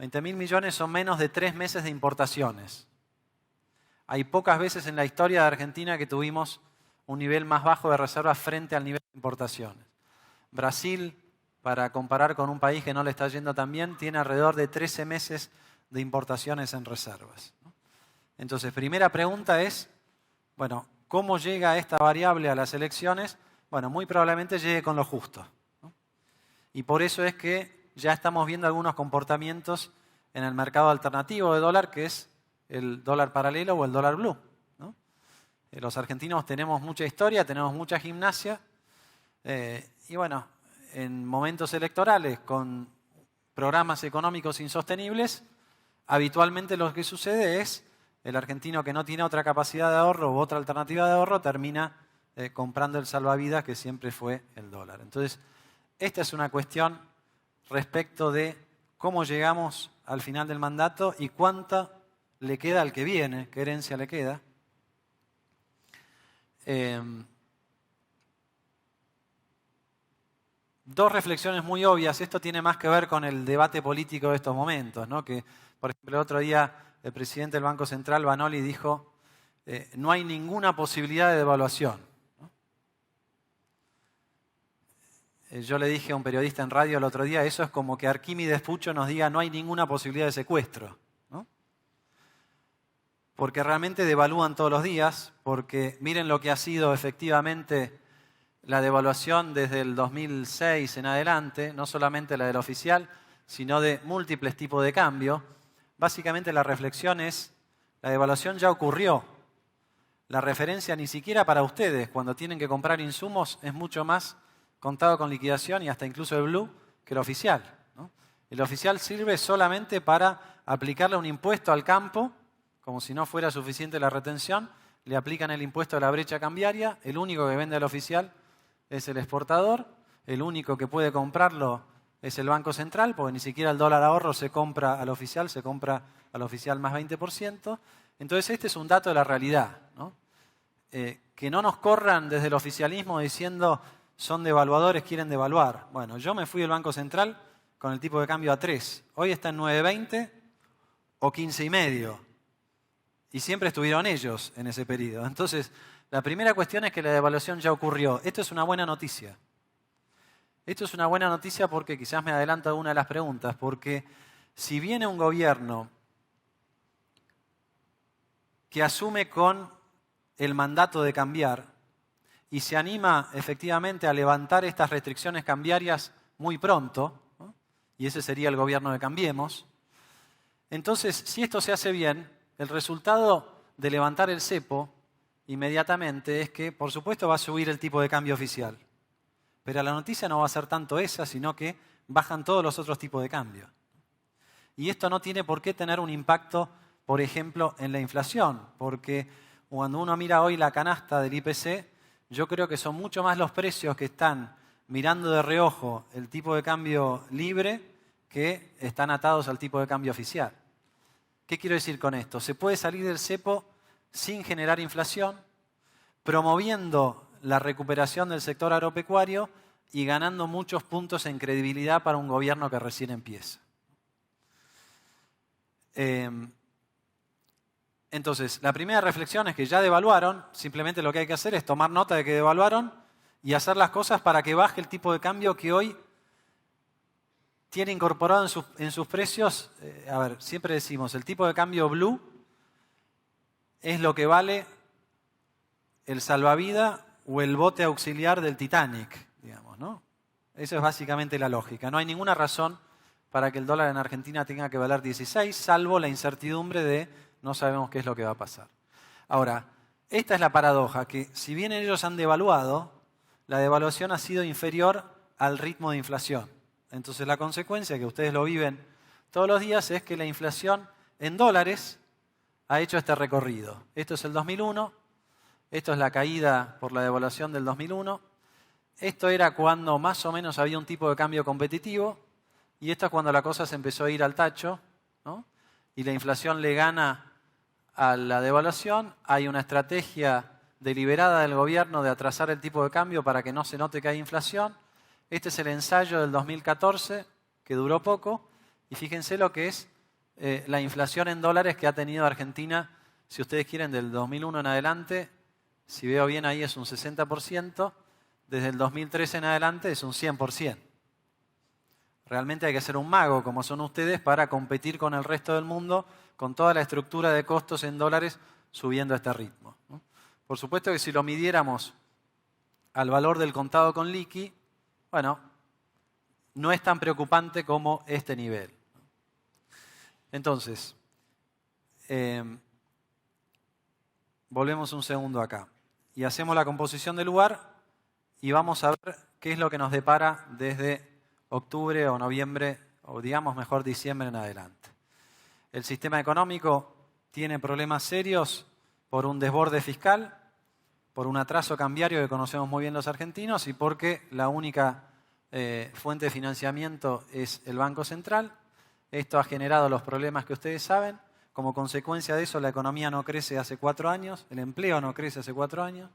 20.000 millones son menos de 3 meses de importaciones. Hay pocas veces en la historia de Argentina que tuvimos un nivel más bajo de reservas frente al nivel de importaciones. Brasil, para comparar con un país que no le está yendo tan bien, tiene alrededor de 13 meses de importaciones en reservas. Entonces, primera pregunta es, bueno, ¿cómo llega esta variable a las elecciones? Bueno, muy probablemente llegue con lo justo, ¿no? Y por eso es que ya estamos viendo algunos comportamientos en el mercado alternativo de dólar, que es el dólar paralelo o el dólar blue, ¿no? Los argentinos tenemos mucha historia, tenemos mucha gimnasia, y bueno, en momentos electorales con programas económicos insostenibles, habitualmente lo que sucede es el argentino que no tiene otra capacidad de ahorro u otra alternativa de ahorro termina comprando el salvavidas que siempre fue el dólar. Entonces, esta es una cuestión respecto de cómo llegamos al final del mandato y cuánto le queda al que viene, qué herencia le queda. Dos reflexiones muy obvias. Esto tiene más que ver con el debate político de estos momentos, ¿no? Que, por ejemplo, el otro día el presidente del Banco Central, Vanoli, dijo no hay ninguna posibilidad de devaluación, ¿no? Yo le dije a un periodista en radio el otro día, eso es como que Arquímedes Pucho nos diga no hay ninguna posibilidad de secuestro, ¿no? Porque realmente devalúan todos los días, porque miren lo que ha sido efectivamente la devaluación desde el 2006 en adelante, no solamente la del oficial, sino de múltiples tipos de cambio. Básicamente la reflexión es, la devaluación ya ocurrió. La referencia ni siquiera para ustedes, cuando tienen que comprar insumos, es mucho más contado con liquidación y hasta incluso el blue que el oficial, ¿no? El oficial sirve solamente para aplicarle un impuesto al campo, como si no fuera suficiente la retención, le aplican el impuesto a la brecha cambiaria, el único que vende al oficial es el exportador, el único que puede comprarlo es el Banco Central, porque ni siquiera el dólar ahorro se compra al oficial, se compra al oficial más 20%. Entonces este es un dato de la realidad, ¿no? que no nos corran desde el oficialismo diciendo son devaluadores, quieren devaluar. Bueno, yo me fui del Banco Central con el tipo de cambio a 3. Hoy está en 9,20 o 15,5. Y siempre estuvieron ellos en ese periodo. Entonces, la primera cuestión es que la devaluación ya ocurrió. Esto es una buena noticia. Esto es una buena noticia porque quizás me adelanto a una de las preguntas, porque si viene un gobierno que asume con el mandato de cambiar y se anima efectivamente a levantar estas restricciones cambiarias muy pronto, ¿no? Y ese sería el gobierno de Cambiemos, entonces, si esto se hace bien, el resultado de levantar el cepo inmediatamente es que, por supuesto, va a subir el tipo de cambio oficial. Pero la noticia no va a ser tanto esa, sino que bajan todos los otros tipos de cambio. Y esto no tiene por qué tener un impacto, por ejemplo, en la inflación, porque cuando uno mira hoy la canasta del IPC, yo creo que son mucho más los precios que están mirando de reojo el tipo de cambio libre que están atados al tipo de cambio oficial. ¿Qué quiero decir con esto? Se puede salir del cepo sin generar inflación, promoviendo la recuperación del sector agropecuario y ganando muchos puntos en credibilidad para un gobierno que recién empieza. Entonces, la primera reflexión es que ya devaluaron, simplemente lo que hay que hacer es tomar nota de que devaluaron y hacer las cosas para que baje el tipo de cambio que hoy tiene incorporado en sus precios. A ver, siempre decimos, el tipo de cambio blue es lo que vale el salvavidas o el bote auxiliar del Titanic, digamos, ¿no? Esa es básicamente la lógica. No hay ninguna razón para que el dólar en Argentina tenga que valer 16, salvo la incertidumbre de no sabemos qué es lo que va a pasar. Ahora, esta es la paradoja, que si bien ellos han devaluado, la devaluación ha sido inferior al ritmo de inflación. Entonces la consecuencia, que ustedes lo viven todos los días, es que la inflación en dólares ha hecho este recorrido. Esto es el 2001, esto es la caída por la devaluación del 2001, esto era cuando más o menos había un tipo de cambio competitivo y esto es cuando la cosa se empezó a ir al tacho, ¿no? Y la inflación le gana a la devaluación. Hay una estrategia deliberada del gobierno de atrasar el tipo de cambio para que no se note que hay inflación. Este es el ensayo del 2014, que duró poco, y fíjense lo que es la inflación en dólares que ha tenido Argentina, si ustedes quieren, del 2001 en adelante. Si veo bien ahí es un 60%, desde el 2013 en adelante es un 100%. Realmente hay que ser un mago, como son ustedes, para competir con el resto del mundo, con toda la estructura de costos en dólares subiendo a este ritmo, ¿no? Por supuesto que si lo midiéramos al valor del contado con liqui, bueno, no es tan preocupante como este nivel. Entonces, volvemos un segundo acá y hacemos la composición del lugar y vamos a ver qué es lo que nos depara desde octubre o noviembre, o digamos mejor diciembre en adelante. El sistema económico tiene problemas serios por un desborde fiscal, por un atraso cambiario que conocemos muy bien los argentinos y porque la única fuente de financiamiento es el Banco Central. Esto ha generado los problemas que ustedes saben. Como consecuencia de eso, la economía no crece hace 4 años, el empleo no crece hace 4 años.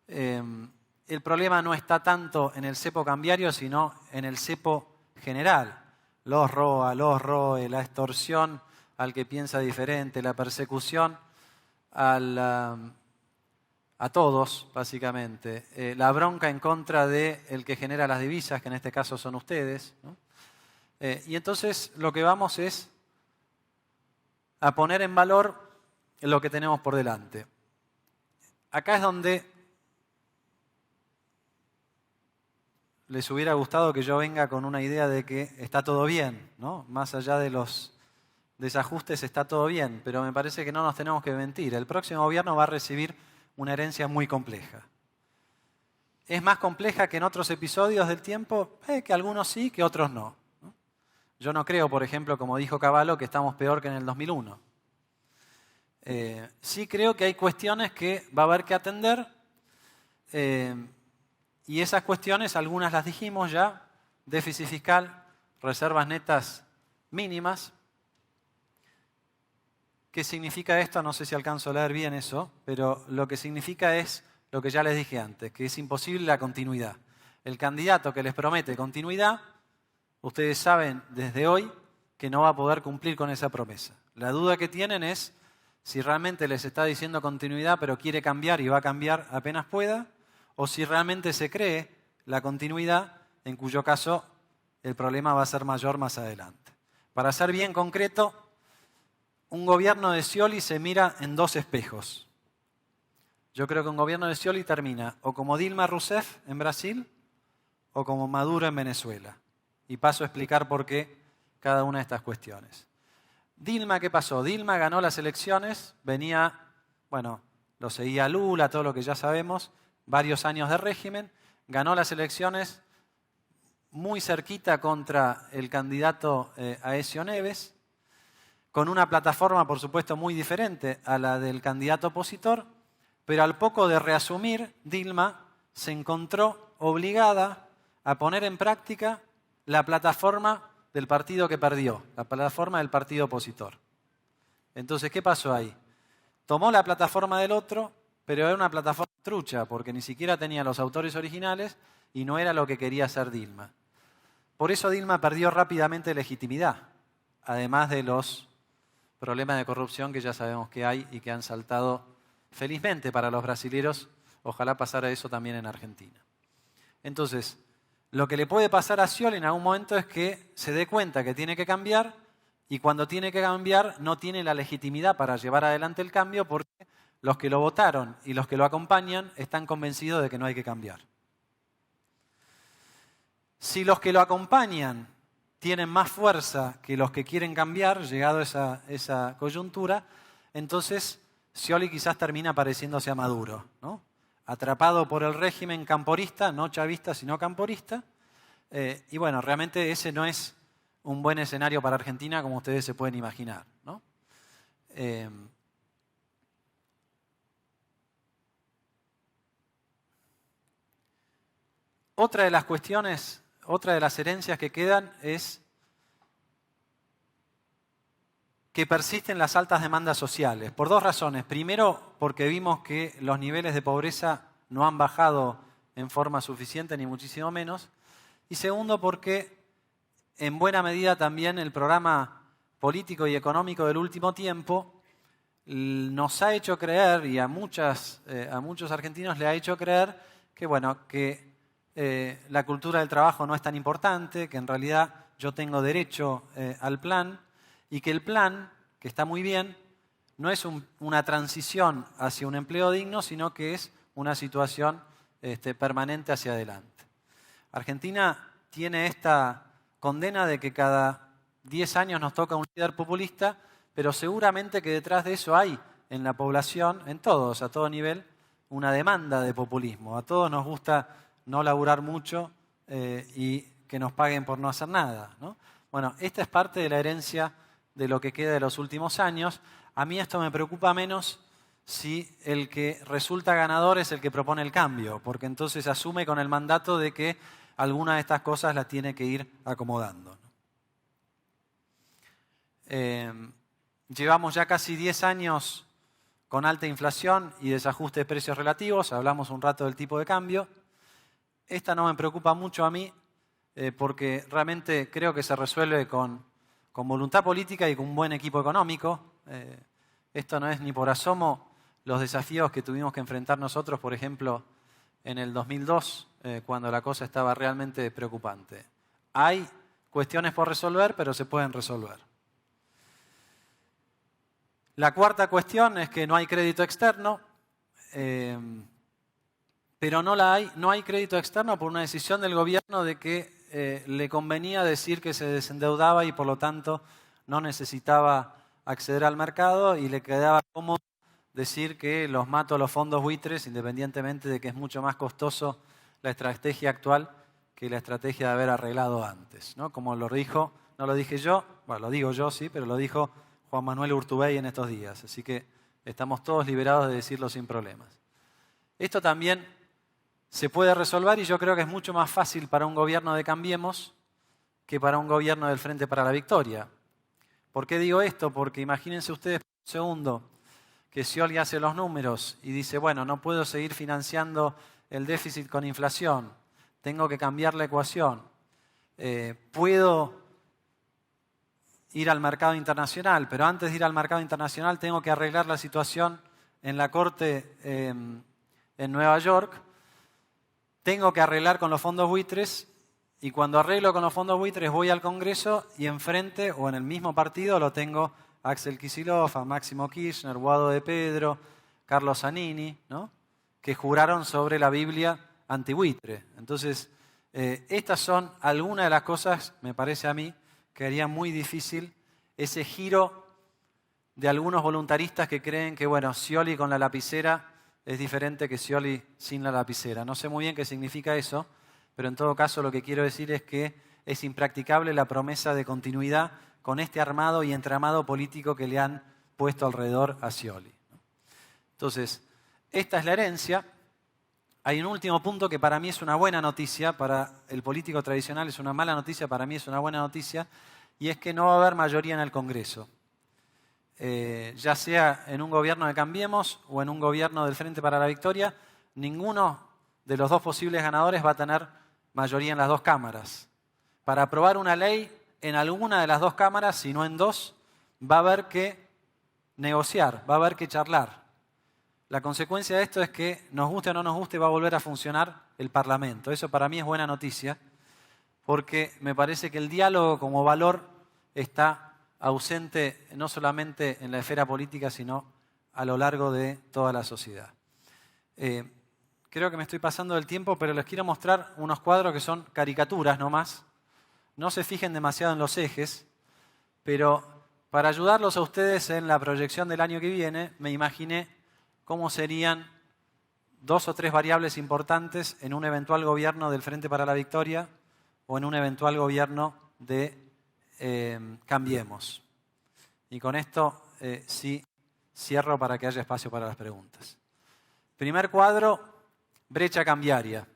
El problema no está tanto en el cepo cambiario, sino en el cepo general. Los ROA, los ROE, la extorsión al que piensa diferente, la persecución a todos, básicamente. La bronca en contra del que genera las divisas, que en este caso son ustedes, ¿no? Y entonces lo que vamos es a poner en valor lo que tenemos por delante. Acá es donde les hubiera gustado que yo venga con una idea de que está todo bien, ¿no? Más allá de los desajustes está todo bien, pero me parece que no nos tenemos que mentir. El próximo gobierno va a recibir una herencia muy compleja. ¿Es más compleja que en otros episodios del tiempo? Que algunos sí, que otros no. Yo no creo, por ejemplo, como dijo Cavallo, que estamos peor que en el 2001. Sí creo que hay cuestiones que va a haber que atender. Y esas cuestiones, algunas las dijimos ya: déficit fiscal, reservas netas mínimas, ¿Qué significa esto? No sé si alcanzo a leer bien eso, pero lo que significa es lo que ya les dije antes, que es imposible la continuidad. El candidato que les promete continuidad, ustedes saben desde hoy que no va a poder cumplir con esa promesa. La duda que tienen es si realmente les está diciendo continuidad pero quiere cambiar y va a cambiar apenas pueda, o si realmente se cree la continuidad, en cuyo caso el problema va a ser mayor más adelante. Para ser bien concreto, un gobierno de Scioli se mira en dos espejos. Yo creo que un gobierno de Scioli termina o como Dilma Rousseff en Brasil o como Maduro en Venezuela. Y paso a explicar por qué cada una de estas cuestiones. Dilma, ¿qué pasó? Dilma ganó las elecciones, venía, bueno, lo seguía Lula, todo lo que ya sabemos, varios años de régimen, ganó las elecciones muy cerquita contra el candidato Aécio Neves, con una plataforma, por supuesto, muy diferente a la del candidato opositor, pero al poco de reasumir, Dilma se encontró obligada a poner en práctica la plataforma del partido que perdió, la plataforma del partido opositor. Entonces, ¿qué pasó ahí? Tomó la plataforma del otro, pero era una plataforma trucha, porque ni siquiera tenía los autores originales y no era lo que quería hacer Dilma. Por eso Dilma perdió rápidamente legitimidad, además de los problemas de corrupción que ya sabemos que hay y que han saltado felizmente para los brasileros. Ojalá pasara eso también en Argentina. Entonces, lo que le puede pasar a Scioli en algún momento es que se dé cuenta que tiene que cambiar y cuando tiene que cambiar no tiene la legitimidad para llevar adelante el cambio porque los que lo votaron y los que lo acompañan están convencidos de que no hay que cambiar. Si los que lo acompañan tienen más fuerza que los que quieren cambiar, llegado a esa coyuntura, entonces Scioli quizás termina pareciéndose a Maduro, ¿no? Atrapado por el régimen camporista, no chavista, sino camporista. Y bueno, realmente ese no es un buen escenario para Argentina, como ustedes se pueden imaginar, ¿no? Otra de las cuestiones, otra de las herencias que quedan es que persisten las altas demandas sociales, por dos razones. Primero, porque vimos que los niveles de pobreza no han bajado en forma suficiente, ni muchísimo menos. Y segundo, porque en buena medida también el programa político y económico del último tiempo nos ha hecho creer, y a muchos argentinos le ha hecho creer, que bueno, que la cultura del trabajo no es tan importante, que en realidad yo tengo derecho al plan, y que el plan, que está muy bien, no es una transición hacia un empleo digno, sino que es una situación permanente hacia adelante. Argentina tiene esta condena de que cada 10 años nos toca un líder populista, pero seguramente que detrás de eso hay en la población, en todos, a todo nivel, una demanda de populismo. A todos nos gusta no laburar mucho y que nos paguen por no hacer nada, ¿no? Bueno, esta es parte de la herencia de lo que queda de los últimos años. A mí esto me preocupa menos si el que resulta ganador es el que propone el cambio, porque entonces asume con el mandato de que alguna de estas cosas las tiene que ir acomodando. Llevamos ya casi 10 años con alta inflación y desajuste de precios relativos, hablamos un rato del tipo de cambio. Esta no me preocupa mucho a mí, porque realmente creo que se resuelve con voluntad política y con un buen equipo económico. Esto no es ni por asomo los desafíos que tuvimos que enfrentar nosotros, por ejemplo, en el 2002, cuando la cosa estaba realmente preocupante. Hay cuestiones por resolver, pero se pueden resolver. La cuarta cuestión es que no hay crédito externo, pero no hay crédito externo por una decisión del gobierno de que le convenía decir que se desendeudaba y por lo tanto no necesitaba acceder al mercado y le quedaba cómodo decir que los mato a los fondos buitres, independientemente de que es mucho más costoso la estrategia actual que la estrategia de haber arreglado antes, ¿no? Como lo dijo, no lo dije yo, bueno, lo digo yo sí, pero lo dijo Juan Manuel Urtubey en estos días, así que estamos todos liberados de decirlo sin problemas. Esto también se puede resolver y yo creo que es mucho más fácil para un gobierno de Cambiemos que para un gobierno del Frente para la Victoria. ¿Por qué digo esto? Porque imagínense ustedes, por Segundo, que Scioli hace los números y dice, bueno, no puedo seguir financiando el déficit con inflación, tengo que cambiar la ecuación. Puedo ir al mercado internacional, pero antes de ir al mercado internacional tengo que arreglar la situación en la Corte en Nueva York, tengo que arreglar con los fondos buitres y cuando arreglo con los fondos buitres voy al Congreso y enfrente o en el mismo partido lo tengo a Axel Kicillof, a Máximo Kirchner, Guado de Pedro, Carlos Zanini, ¿no? Que juraron sobre la Biblia antibuitre. Entonces, estas son algunas de las cosas, me parece a mí, que haría muy difícil ese giro de algunos voluntaristas que creen que, bueno, Scioli con la lapicera es diferente que Scioli sin la lapicera. No sé muy bien qué significa eso, pero en todo caso lo que quiero decir es que es impracticable la promesa de continuidad con este armado y entramado político que le han puesto alrededor a Scioli. Entonces, esta es la herencia. Hay un último punto que para mí es una buena noticia, para el político tradicional es una mala noticia, para mí es una buena noticia, y es que no va a haber mayoría en el Congreso. Ya sea en un gobierno de Cambiemos o en un gobierno del Frente para la Victoria, ninguno de los dos posibles ganadores va a tener mayoría en las dos cámaras. Para aprobar una ley en alguna de las dos cámaras, si no en dos, va a haber que negociar, va a haber que charlar. La consecuencia de esto es que, nos guste o no nos guste, va a volver a funcionar el Parlamento. Eso para mí es buena noticia, porque me parece que el diálogo como valor está ausente no solamente en la esfera política, sino a lo largo de toda la sociedad. Creo que me estoy pasando del tiempo, pero les quiero mostrar unos cuadros que son caricaturas nomás. No se fijen demasiado en los ejes, pero para ayudarlos a ustedes en la proyección del año que viene, me imaginé cómo serían 2 o 3 variables importantes en un eventual gobierno del Frente para la Victoria o en un eventual gobierno de Cambiemos. Y con esto sí cierro para que haya espacio para las preguntas. Primer cuadro, brecha cambiaria.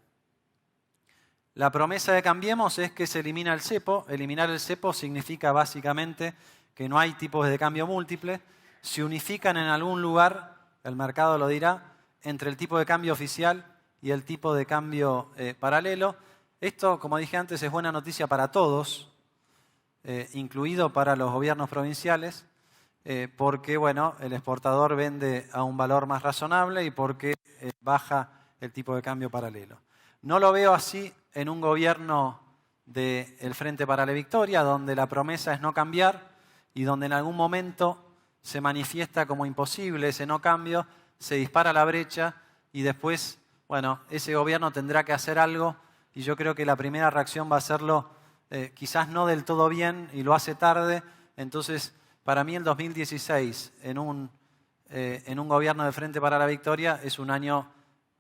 La promesa de Cambiemos es que se elimina el cepo. Eliminar el cepo significa básicamente que no hay tipos de cambio múltiple. Se unifican en algún lugar, el mercado lo dirá, entre el tipo de cambio oficial y el tipo de cambio paralelo. Esto, como dije antes, es buena noticia para todos, incluido para los gobiernos provinciales, porque bueno, el exportador vende a un valor más razonable y porque baja el tipo de cambio paralelo. No lo veo así en un gobierno del Frente para la Victoria, donde la promesa es no cambiar y donde en algún momento se manifiesta como imposible ese no cambio, se dispara la brecha y después, bueno, ese gobierno tendrá que hacer algo y yo creo que la primera reacción va a serlo quizás no del todo bien y lo hace tarde. Entonces, para mí el 2016 en un gobierno de Frente para la Victoria es un año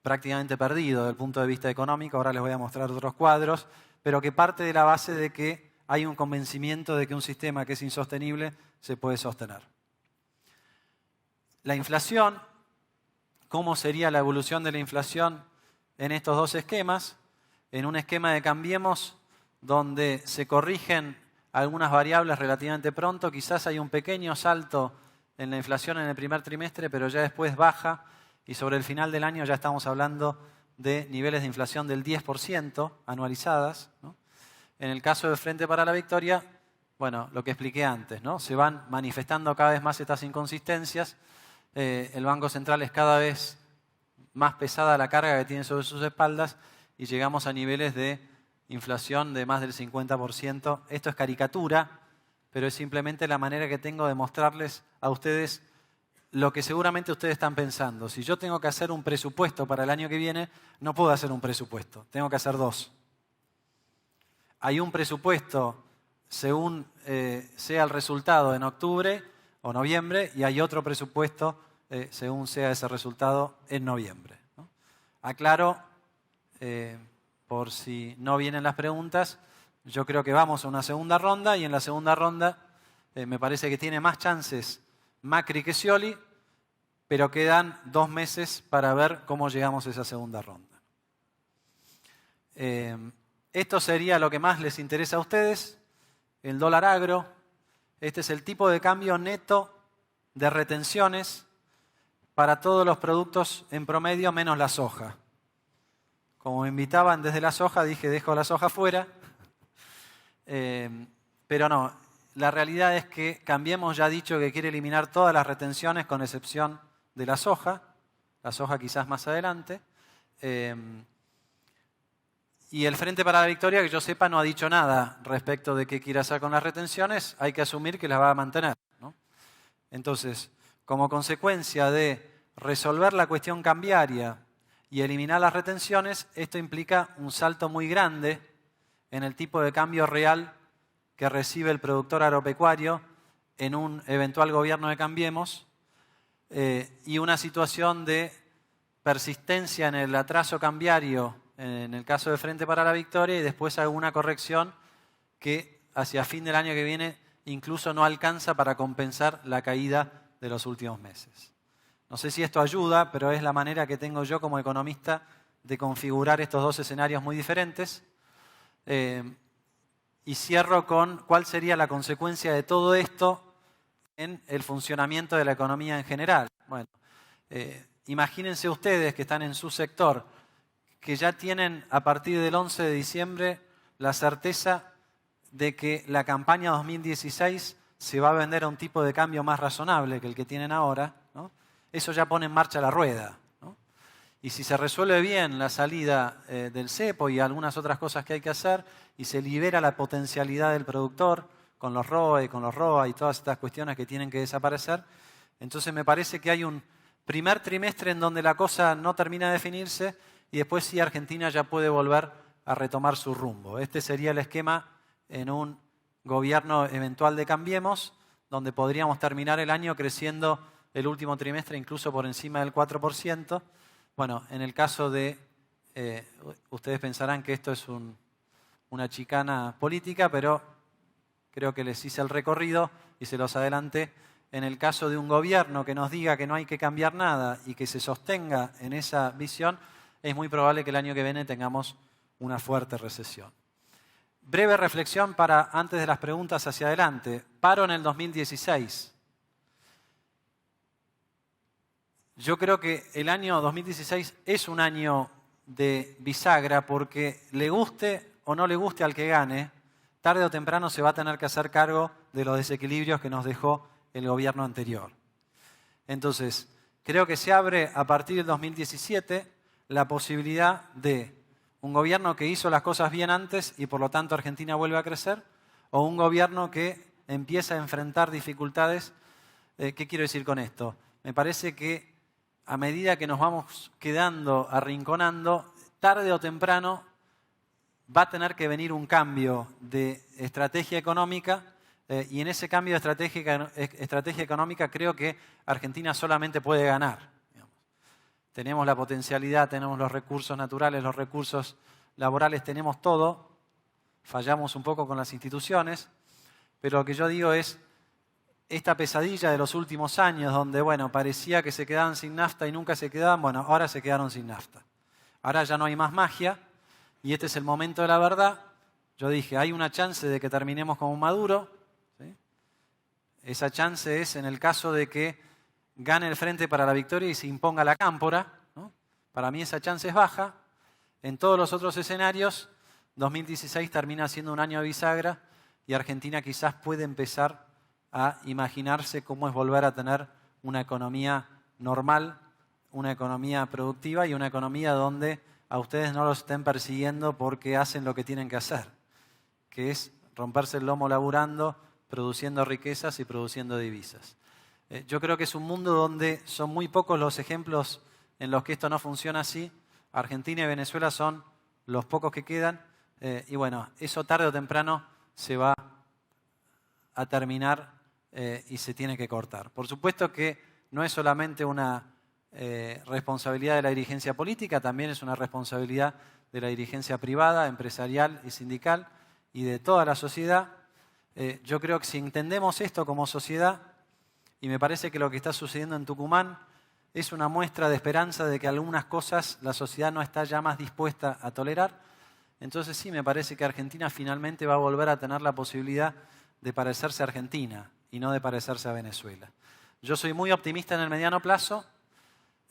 prácticamente perdido desde el punto de vista económico. Ahora les voy a mostrar otros cuadros, pero que parte de la base de que hay un convencimiento de que un sistema que es insostenible se puede sostener. La inflación, ¿cómo sería la evolución de la inflación en estos dos esquemas? En un esquema de Cambiemos, donde se corrigen algunas variables relativamente pronto, quizás hay un pequeño salto en la inflación en el primer trimestre, pero ya después baja y sobre el final del año ya estamos hablando de niveles de inflación del 10% anualizadas, ¿no? En el caso del Frente para la Victoria, bueno, lo que expliqué antes, ¿no? Se van manifestando cada vez más estas inconsistencias. El Banco Central es cada vez más pesada la carga que tiene sobre sus espaldas y llegamos a niveles de inflación de más del 50%. Esto es caricatura, pero es simplemente la manera que tengo de mostrarles a ustedes lo que seguramente ustedes están pensando. Si yo tengo que hacer un presupuesto para el año que viene, no puedo hacer un presupuesto, tengo que hacer dos. Hay un presupuesto según sea el resultado en octubre o noviembre y hay otro presupuesto según sea ese resultado en noviembre, ¿no? Aclaro, por si no vienen las preguntas, yo creo que vamos a una segunda ronda y en la segunda ronda me parece que tiene más chances Macri que Scioli, pero quedan 2 meses para ver cómo llegamos a esa segunda ronda. Esto sería lo que más les interesa a ustedes, el dólar agro. Este es el tipo de cambio neto de retenciones para todos los productos en promedio menos la soja. Como me invitaban desde la soja, dije dejo la soja fuera, pero no, la realidad es que Cambiemos ya ha dicho que quiere eliminar todas las retenciones con excepción de la soja quizás más adelante, y el Frente para la Victoria, que yo sepa, no ha dicho nada respecto de qué quiere hacer con las retenciones, hay que asumir que las va a mantener, ¿no? Entonces, como consecuencia de resolver la cuestión cambiaria y eliminar las retenciones, esto implica un salto muy grande en el tipo de cambio real que recibe el productor agropecuario en un eventual gobierno de Cambiemos, y una situación de persistencia en el atraso cambiario en el caso de Frente para la Victoria y después alguna corrección que hacia fin del año que viene incluso no alcanza para compensar la caída de los últimos meses. No sé si esto ayuda, pero es la manera que tengo yo como economista de configurar estos dos escenarios muy diferentes. Y cierro con cuál sería la consecuencia de todo esto en el funcionamiento de la economía en general. Bueno, imagínense ustedes que están en su sector, que ya tienen a partir del 11 de diciembre la certeza de que la campaña 2016 se va a vender a un tipo de cambio más razonable que el que tienen ahora, ¿no? Eso ya pone en marcha la rueda, ¿no? Y si se resuelve bien la salida del cepo y algunas otras cosas que hay que hacer, y se libera la potencialidad del productor con los ROE, con los ROA y todas estas cuestiones que tienen que desaparecer, entonces me parece que hay un primer trimestre en donde la cosa no termina de definirse y después sí Argentina ya puede volver a retomar su rumbo. Este sería el esquema en un gobierno eventual de Cambiemos, donde podríamos terminar el año creciendo el último trimestre incluso por encima del 4%. Bueno, en el caso de, ustedes pensarán que esto es una chicana política, pero creo que les hice el recorrido y se los adelanté. En el caso de un gobierno que nos diga que no hay que cambiar nada y que se sostenga en esa visión, es muy probable que el año que viene tengamos una fuerte recesión. Breve reflexión para antes de las preguntas hacia adelante. Paro en el 2016. Yo creo que el año 2016 es un año de bisagra porque le guste o no le guste al que gane, tarde o temprano se va a tener que hacer cargo de los desequilibrios que nos dejó el gobierno anterior. Entonces, creo que se abre a partir del 2017 la posibilidad de un gobierno que hizo las cosas bien antes y por lo tanto Argentina vuelve a crecer, o un gobierno que empieza a enfrentar dificultades. ¿Qué quiero decir con esto? Me parece que a medida que nos vamos quedando arrinconando, tarde o temprano va a tener que venir un cambio de estrategia económica, y en ese cambio de estrategia económica creo que Argentina solamente puede ganar. Tenemos la potencialidad, tenemos los recursos naturales, los recursos laborales, tenemos todo. Fallamos un poco con las instituciones, pero lo que yo digo es, esta pesadilla de los últimos años, donde bueno, parecía que se quedaban sin nafta y nunca se quedaban, bueno, ahora se quedaron sin nafta. Ahora ya no hay más magia y este es el momento de la verdad. Yo dije, hay una chance de que terminemos como Maduro, ¿sí? Esa chance es en el caso de que gane el Frente para la Victoria y se imponga la cámpora, ¿no? Para mí esa chance es baja. En todos los otros escenarios, 2016 termina siendo un año de bisagra y Argentina quizás puede empezar a imaginarse cómo es volver a tener una economía normal, una economía productiva y una economía donde a ustedes no los estén persiguiendo porque hacen lo que tienen que hacer, que es romperse el lomo laburando, produciendo riquezas y produciendo divisas. Yo creo que es un mundo donde son muy pocos los ejemplos en los que esto no funciona así. Argentina y Venezuela son los pocos que quedan. Y bueno, eso tarde o temprano se va a terminar y se tiene que cortar. Por supuesto que no es solamente una responsabilidad de la dirigencia política, también es una responsabilidad de la dirigencia privada, empresarial y sindical y de toda la sociedad. Yo creo que si entendemos esto como sociedad, y me parece que lo que está sucediendo en Tucumán es una muestra de esperanza de que algunas cosas la sociedad no está ya más dispuesta a tolerar. Entonces sí, me parece que Argentina finalmente va a volver a tener la posibilidad de parecerse a Argentina y no de parecerse a Venezuela. Yo soy muy optimista en el mediano plazo,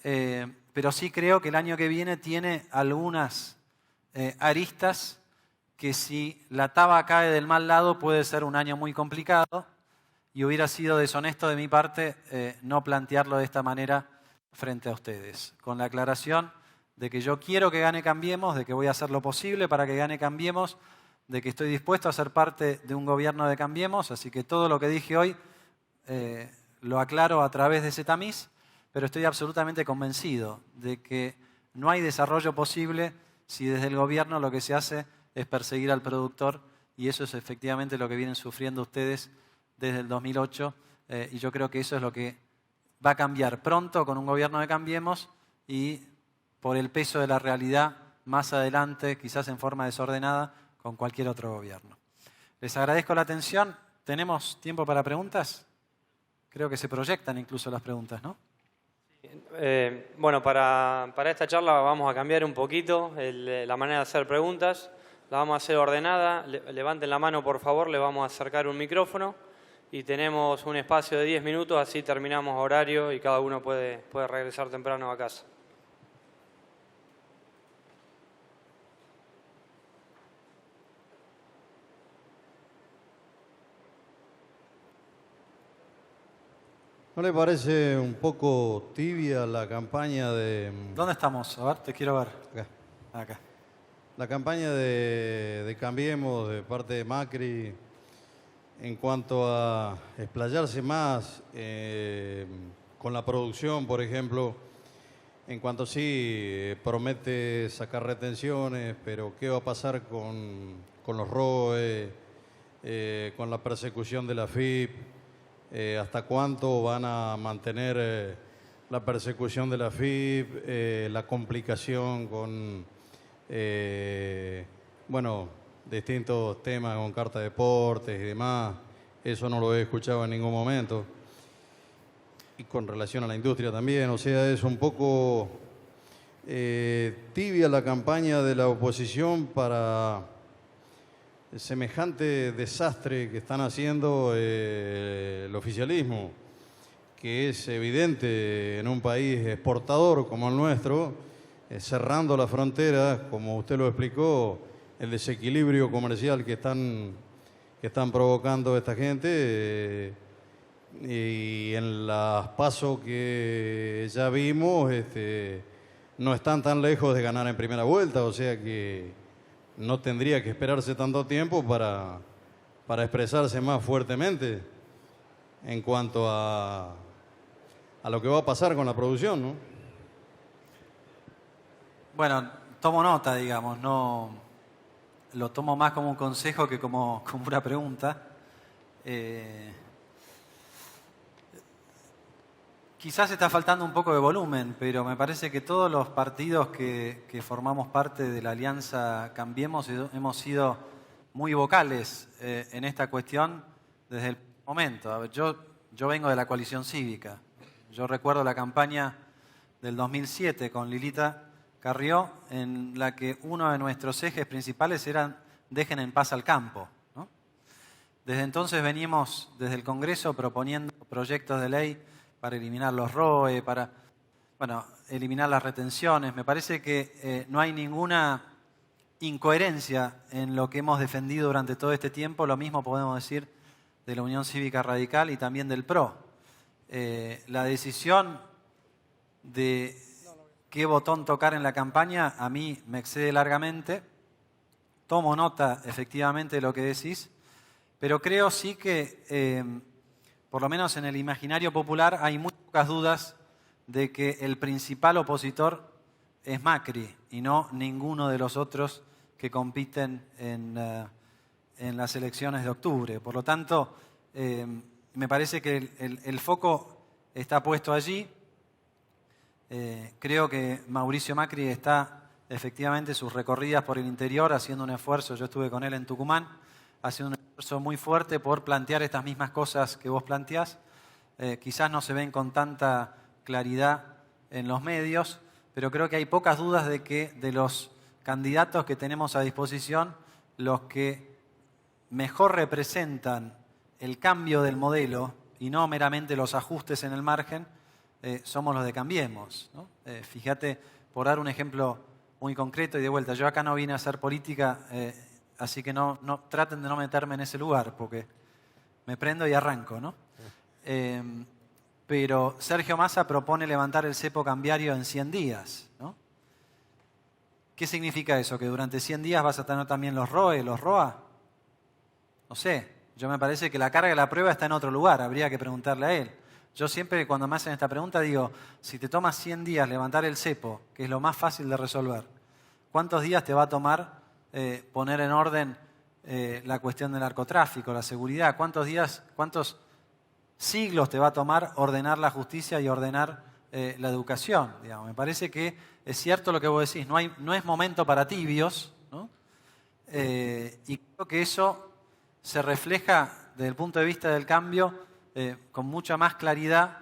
pero sí creo que el año que viene tiene algunas aristas que si la taba cae del mal lado puede ser un año muy complicado y hubiera sido deshonesto de mi parte no plantearlo de esta manera frente a ustedes, con la aclaración de que yo quiero que gane Cambiemos, de que voy a hacer lo posible para que gane Cambiemos, de que estoy dispuesto a ser parte de un gobierno de Cambiemos, así que todo lo que dije hoy lo aclaro a través de ese tamiz, pero estoy absolutamente convencido de que no hay desarrollo posible si desde el gobierno lo que se hace es perseguir al productor, y eso es efectivamente lo que vienen sufriendo ustedes desde el 2008, y yo creo que eso es lo que va a cambiar pronto con un gobierno de Cambiemos y por el peso de la realidad más adelante, quizás en forma desordenada, con cualquier otro gobierno. Les agradezco la atención. ¿Tenemos tiempo para preguntas? Creo que se proyectan incluso las preguntas, ¿no? Bueno, para esta charla vamos a cambiar un poquito la manera de hacer preguntas. La vamos a hacer ordenada. Levanten la mano, por favor, le vamos a acercar un micrófono y tenemos un espacio de 10 minutos, así terminamos horario y cada uno puede regresar temprano a casa. ¿No le parece un poco tibia la campaña de... ¿Dónde estamos? A ver, te quiero ver. Acá. Acá. La campaña de Cambiemos de parte de Macri en cuanto a explayarse más con la producción, por ejemplo, en cuanto sí promete sacar retenciones, pero ¿qué va a pasar con los ROE, con la persecución de la FIP? ¿Hasta cuánto van a mantener la persecución de la FIP, la complicación con, bueno, distintos temas con Carta de Deportes y demás? Eso no lo he escuchado en ningún momento. Y con relación a la industria también, o sea, es un poco tibia la campaña de la oposición para semejante desastre que están haciendo el oficialismo, que es evidente en un país exportador como el nuestro, cerrando las fronteras, como usted lo explicó, el desequilibrio comercial que están provocando esta gente, y en las PASO que ya vimos, no están tan lejos de ganar en primera vuelta, o sea que no tendría que esperarse tanto tiempo para expresarse más fuertemente en cuanto a lo que va a pasar con la producción, ¿no? Bueno, tomo nota, digamos, no lo tomo más como un consejo que como una pregunta. Quizás está faltando un poco de volumen, pero me parece que todos los partidos que formamos parte de la Alianza Cambiemos hemos sido muy vocales en esta cuestión desde el momento. A ver, yo vengo de la coalición cívica. Yo recuerdo la campaña del 2007 con Lilita Carrió, en la que uno de nuestros ejes principales eran dejen en paz al campo, ¿no? Desde entonces venimos desde el Congreso proponiendo proyectos de ley para eliminar los ROE, para eliminar las retenciones. Me parece que no hay ninguna incoherencia en lo que hemos defendido durante todo este tiempo. Lo mismo podemos decir de la Unión Cívica Radical y también del PRO. La decisión de qué botón tocar en la campaña a mí me excede largamente. Tomo nota efectivamente de lo que decís, pero creo sí que por lo menos en el imaginario popular hay muy pocas dudas de que el principal opositor es Macri y no ninguno de los otros que compiten en las elecciones de octubre. Por lo tanto, me parece que el foco está puesto allí. Creo que Mauricio Macri está efectivamente sus recorridas por el interior haciendo un esfuerzo. Yo estuve con él en Tucumán, haciendo un esfuerzo muy fuerte por plantear estas mismas cosas que vos planteás. Quizás no se ven con tanta claridad en los medios, pero creo que hay pocas dudas de que de los candidatos que tenemos a disposición, los que mejor representan el cambio del modelo y no meramente los ajustes en el margen, somos los de Cambiemos, ¿no? Fíjate, por dar un ejemplo muy concreto y de vuelta, yo acá no vine a hacer política, así que no traten de no meterme en ese lugar, porque me prendo y arranco, ¿no? Pero Sergio Massa propone levantar el cepo cambiario en 100 días, ¿no? ¿Qué significa eso? ¿Que durante 100 días vas a tener también los ROE, los ROA? No sé, yo me parece que la carga de la prueba está en otro lugar, habría que preguntarle a él. Yo siempre cuando me hacen esta pregunta digo, si te toma 100 días levantar el cepo, que es lo más fácil de resolver, ¿cuántos días te va a tomar poner en orden la cuestión del narcotráfico, la seguridad? ¿Cuántos siglos te va a tomar ordenar la justicia y ordenar la educación? Digamos, me parece que es cierto lo que vos decís, no es momento para tibios, ¿no? Y creo que eso se refleja desde el punto de vista del cambio con mucha más claridad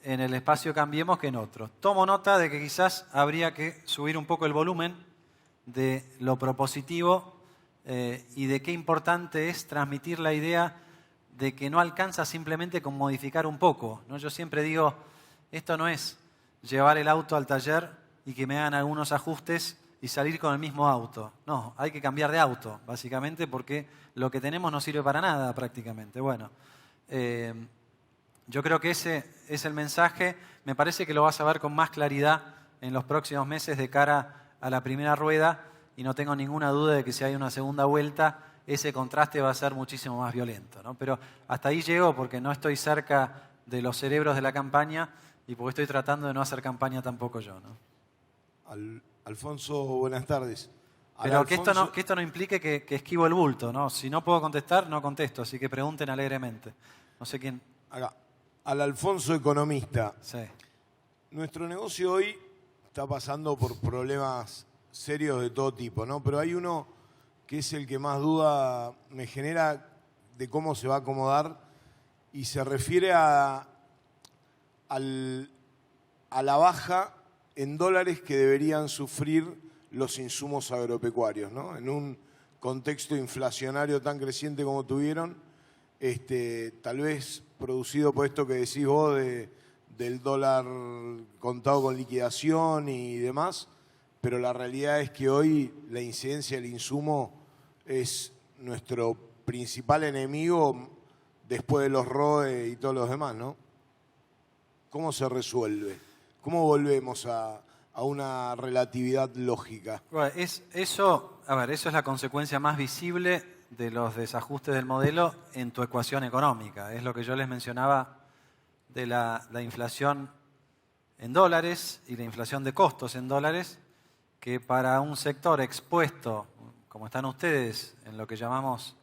en el espacio Cambiemos que en otros. Tomo nota de que quizás habría que subir un poco el volumen de lo propositivo y de qué importante es transmitir la idea de que no alcanza simplemente con modificar un poco, ¿no? Yo siempre digo, esto no es llevar el auto al taller y que me hagan algunos ajustes y salir con el mismo auto. No, hay que cambiar de auto, básicamente, porque lo que tenemos no sirve para nada prácticamente. Bueno, yo creo que ese es el mensaje. Me parece que lo vas a ver con más claridad en los próximos meses de cara a la primera rueda y no tengo ninguna duda de que si hay una segunda vuelta, ese contraste va a ser muchísimo más violento, ¿no? Pero hasta ahí llego porque no estoy cerca de los cerebros de la campaña y porque estoy tratando de no hacer campaña tampoco yo, ¿no? Alfonso, buenas tardes. Pero Alfonso... que esto no implique que esquivo el bulto, ¿no? Si no puedo contestar, no contesto, así que pregunten alegremente. No sé quién... Acá. Al Alfonso economista. Sí. Nuestro negocio hoy está pasando por problemas serios de todo tipo, ¿no? Pero hay uno que es el que más duda me genera de cómo se va a acomodar y se refiere a la baja en dólares que deberían sufrir los insumos agropecuarios, ¿no? En un contexto inflacionario tan creciente como tuvieron, tal vez producido por esto que decís vos del dólar contado con liquidación y demás, pero la realidad es que hoy la incidencia del insumo es nuestro principal enemigo después de los ROE y todos los demás, ¿no? ¿Cómo se resuelve? ¿Cómo volvemos a una relatividad lógica? Bueno, eso es la consecuencia más visible de los desajustes del modelo en tu ecuación económica. Es lo que yo les mencionaba de la inflación en dólares y la inflación de costos en dólares, que para un sector expuesto, como están ustedes, en lo que llamamos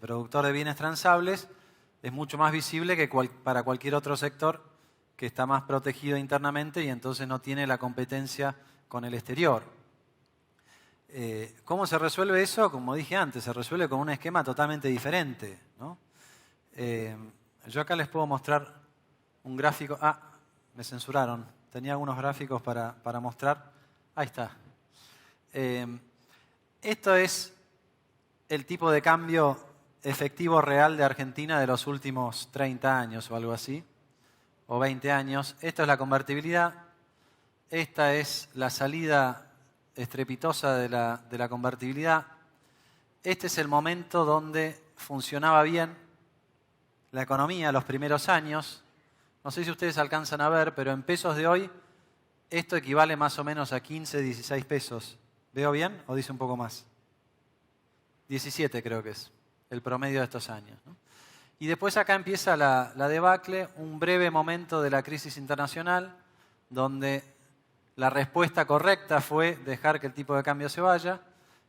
productor de bienes transables, es mucho más visible que para cualquier otro sector que está más protegido internamente y entonces no tiene la competencia con el exterior. ¿Cómo se resuelve eso? Como dije antes, se resuelve con un esquema totalmente diferente, ¿no? Yo acá les puedo mostrar un gráfico. Ah, me censuraron. Tenía algunos gráficos para mostrar. Ahí está. Esto es el tipo de cambio efectivo real de Argentina de los últimos 30 años o algo así, o 20 años. Esto es la convertibilidad. Esta es la salida estrepitosa de la convertibilidad. Este es el momento donde funcionaba bien la economía, los primeros años. No sé si ustedes alcanzan a ver, pero en pesos de hoy esto equivale más o menos a 15, 16 pesos. ¿Veo bien o dice un poco más? 17 creo que es el promedio de estos años, ¿no? Y después acá empieza la debacle, un breve momento de la crisis internacional donde la respuesta correcta fue dejar que el tipo de cambio se vaya,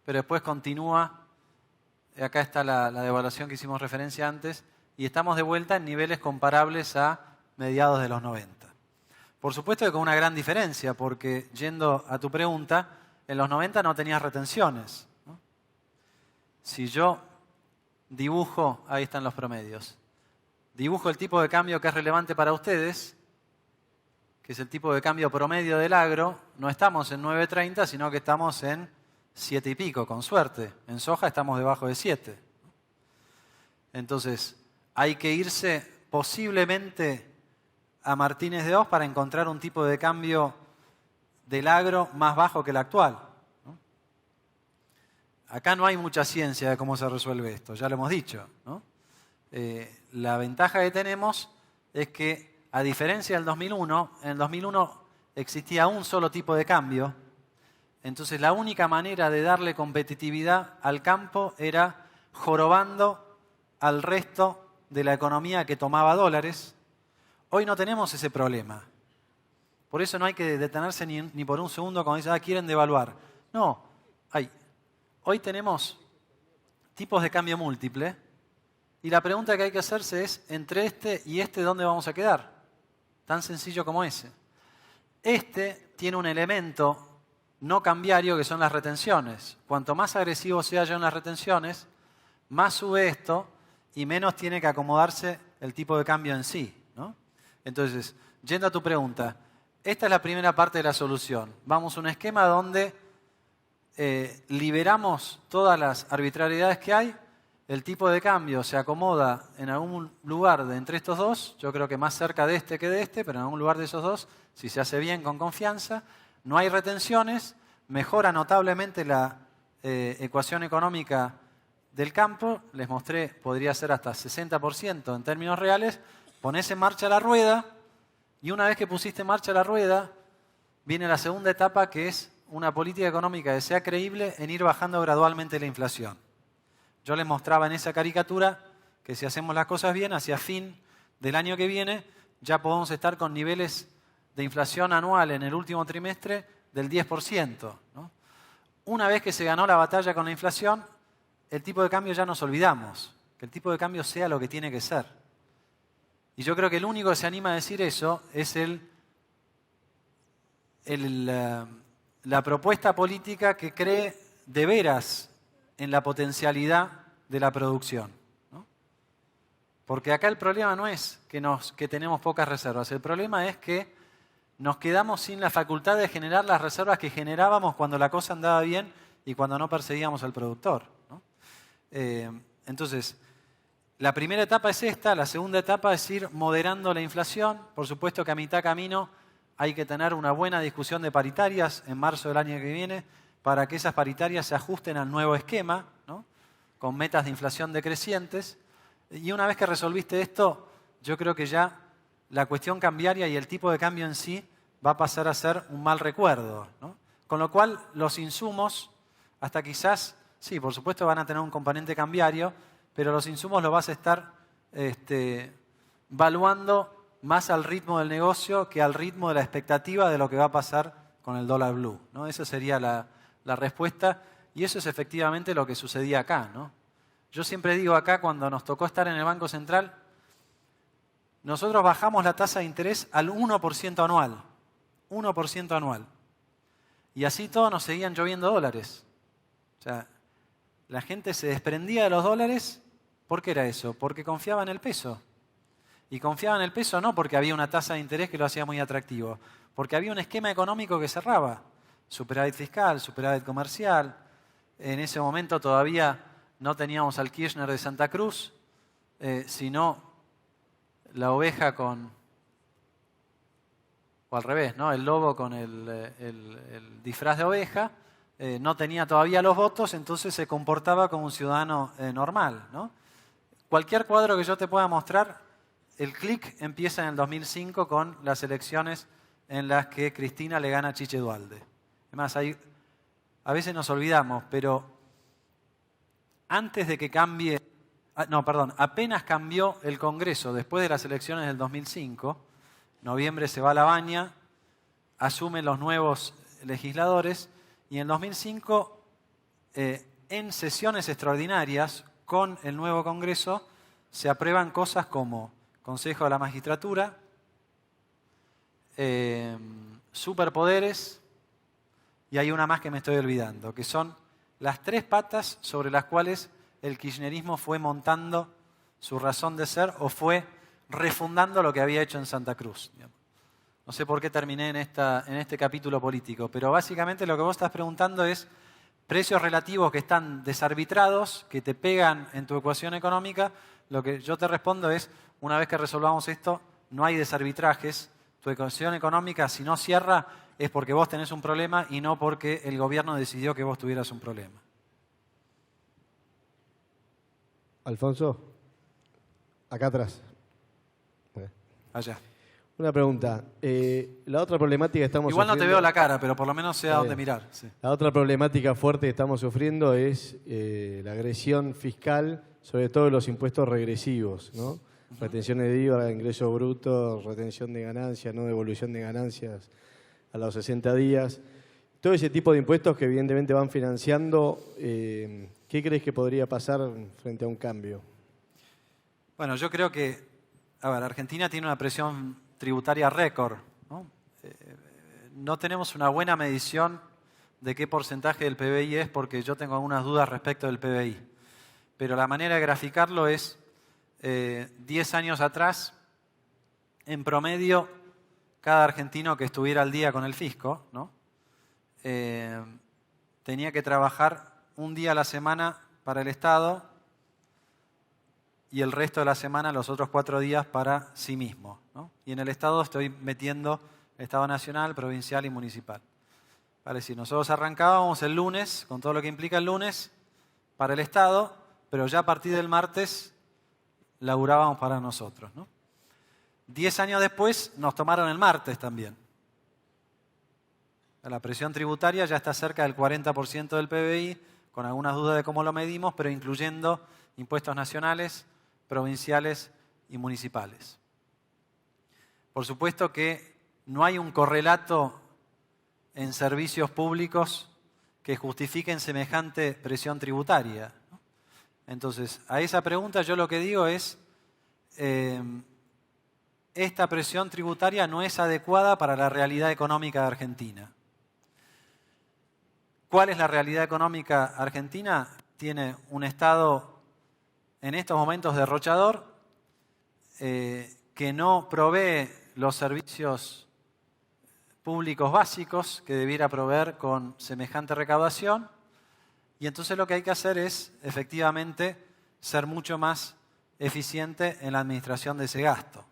pero después continúa, acá está la devaluación que hicimos referencia antes, y estamos de vuelta en niveles comparables a mediados de los 90. Por supuesto que con una gran diferencia, porque yendo a tu pregunta, en los 90 no tenías retenciones, ¿no? Si yo dibujo, ahí están los promedios, dibujo el tipo de cambio que es relevante para ustedes, que es el tipo de cambio promedio del agro, no estamos en 9.30, sino que estamos en 7 y pico, con suerte. En soja estamos debajo de 7. Entonces, hay que irse posiblemente a Martínez de Oz para encontrar un tipo de cambio del agro más bajo que el actual, ¿no? Acá no hay mucha ciencia de cómo se resuelve esto, ya lo hemos dicho, ¿no? La ventaja que tenemos es que, a diferencia del 2001, en el 2001 existía un solo tipo de cambio. Entonces la única manera de darle competitividad al campo era jorobando al resto de la economía que tomaba dólares. Hoy no tenemos ese problema. Por eso no hay que detenerse ni por un segundo cuando dicen, quieren devaluar. No, hoy tenemos tipos de cambio múltiple y la pregunta que hay que hacerse es, entre este y este, ¿dónde vamos a quedar? Tan sencillo como ese. Este tiene un elemento no cambiario que son las retenciones. Cuanto más agresivo sea yo en las retenciones, más sube esto y menos tiene que acomodarse el tipo de cambio en sí, ¿no? Entonces, yendo a tu pregunta, esta es la primera parte de la solución. Vamos a un esquema donde liberamos todas las arbitrariedades que hay, el tipo de cambio se acomoda en algún lugar de entre estos dos, yo creo que más cerca de este que de este, pero en algún lugar de esos dos, si se hace bien, con confianza, no hay retenciones, mejora notablemente la ecuación económica del campo, les mostré, podría ser hasta 60% en términos reales, pones en marcha la rueda y una vez que pusiste en marcha la rueda, viene la segunda etapa que es una política económica que sea creíble en ir bajando gradualmente la inflación. Yo les mostraba en esa caricatura que si hacemos las cosas bien, hacia fin del año que viene, ya podemos estar con niveles de inflación anual en el último trimestre del 10%, ¿no? Una vez que se ganó la batalla con la inflación, el tipo de cambio ya nos olvidamos, que el tipo de cambio sea lo que tiene que ser. Y yo creo que el único que se anima a decir eso es la propuesta política que cree de veras en la potencialidad de la producción, ¿no? Porque acá el problema no es que tenemos pocas reservas, el problema es que nos quedamos sin la facultad de generar las reservas que generábamos cuando la cosa andaba bien y cuando no perseguíamos al productor, ¿no? Entonces, la primera etapa es esta, la segunda etapa es ir moderando la inflación. Por supuesto que a mitad camino hay que tener una buena discusión de paritarias en marzo del año que viene para que esas paritarias se ajusten al nuevo esquema, ¿no? Con metas de inflación decrecientes. Y una vez que resolviste esto, yo creo que ya la cuestión cambiaria y el tipo de cambio en sí va a pasar a ser un mal recuerdo, ¿no? Con lo cual, los insumos, hasta quizás, sí, por supuesto van a tener un componente cambiario, pero los insumos los vas a estar valuando más al ritmo del negocio que al ritmo de la expectativa de lo que va a pasar con el dólar blue, ¿no? Esa sería la respuesta y eso es efectivamente lo que sucedía acá, ¿no? Yo siempre digo acá, cuando nos tocó estar en el Banco Central, nosotros bajamos la tasa de interés al 1% anual. 1% anual. Y así todos nos seguían lloviendo dólares. O sea, la gente se desprendía de los dólares. ¿Por qué era eso? Porque confiaba en el peso. Y confiaba en el peso no porque había una tasa de interés que lo hacía muy atractivo, porque había un esquema económico que cerraba. Superávit fiscal, superávit comercial. En ese momento todavía no teníamos al Kirchner de Santa Cruz, sino la oveja con... o al revés, ¿no? El lobo con el disfraz de oveja. No tenía todavía los votos, entonces se comportaba como un ciudadano normal, ¿no? Cualquier cuadro que yo te pueda mostrar, el clic empieza en el 2005 con las elecciones en las que Cristina le gana a Chiche Duhalde. Además, a veces nos olvidamos, pero antes de que cambie... apenas cambió el Congreso después de las elecciones del 2005, noviembre se va a La Baña, asumen los nuevos legisladores y en 2005, en sesiones extraordinarias con el nuevo Congreso, se aprueban cosas como Consejo de la Magistratura, superpoderes, y hay una más que me estoy olvidando, que son las tres patas sobre las cuales el kirchnerismo fue montando su razón de ser o fue refundando lo que había hecho en Santa Cruz. No sé por qué terminé en este capítulo político, pero básicamente lo que vos estás preguntando es precios relativos que están desarbitrados, que te pegan en tu ecuación económica. Lo que yo te respondo es una vez que resolvamos esto, no hay desarbitrajes. Tu ecuación económica, si no cierra, es porque vos tenés un problema y no porque el gobierno decidió que vos tuvieras un problema. Alfonso, acá atrás. Allá. Una pregunta. La otra problemática que estamos Igual no te sufriendo... veo la cara, pero por lo menos sé a Está dónde bien. mirar. Sí. La otra problemática fuerte que estamos sufriendo es la agresión fiscal, sobre todo los impuestos regresivos, ¿no? Retenciones de IVA, ingreso bruto, retención de ganancias, no devolución de ganancias a los 60 días. Todo ese tipo de impuestos que evidentemente van financiando, ¿qué crees que podría pasar frente a un cambio? Bueno, yo creo que, Argentina tiene una presión tributaria récord, ¿no? No tenemos una buena medición de qué porcentaje del PBI es, porque yo tengo algunas dudas respecto del PBI. Pero la manera de graficarlo es 10 años atrás, en promedio, cada argentino que estuviera al día con el fisco, ¿no? Tenía que trabajar un día a la semana para el Estado y el resto de la semana, los otros 4 días, para sí mismo, ¿no? Y en el Estado estoy metiendo Estado nacional, provincial y municipal. Vale, si nosotros arrancábamos el lunes, con todo lo que implica el lunes, para el Estado, pero ya a partir del martes laburábamos para nosotros, ¿no? 10 años después nos tomaron el martes también. La presión tributaria ya está cerca del 40% del PBI, con algunas dudas de cómo lo medimos, pero incluyendo impuestos nacionales, provinciales y municipales. Por supuesto que no hay un correlato en servicios públicos que justifiquen semejante presión tributaria, ¿no? Entonces, a esa pregunta yo lo que digo es, esta presión tributaria no es adecuada para la realidad económica de Argentina. ¿Cuál es la realidad económica argentina? Tiene un Estado en estos momentos derrochador, que no provee los servicios públicos básicos que debiera proveer con semejante recaudación, y entonces lo que hay que hacer es, efectivamente, ser mucho más eficiente en la administración de ese gasto.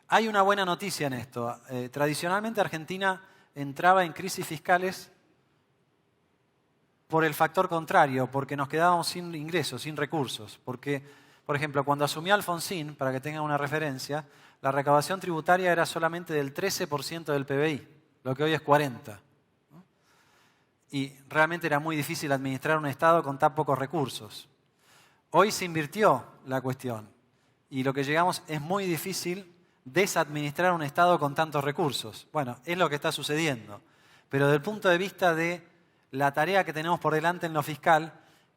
Hay una buena noticia en esto. Tradicionalmente Argentina entraba en crisis fiscales por el factor contrario, porque nos quedábamos sin ingresos, sin recursos. Porque, por ejemplo, cuando asumió Alfonsín, para que tengan una referencia, la recaudación tributaria era solamente del 13% del PBI, lo que hoy es 40%. ¿No? Y realmente era muy difícil administrar un Estado con tan pocos recursos. Hoy se invirtió la cuestión y lo que llegamos es muy difícil desadministrar un Estado con tantos recursos. Bueno, es lo que está sucediendo. Pero desde el punto de vista de la tarea que tenemos por delante en lo fiscal,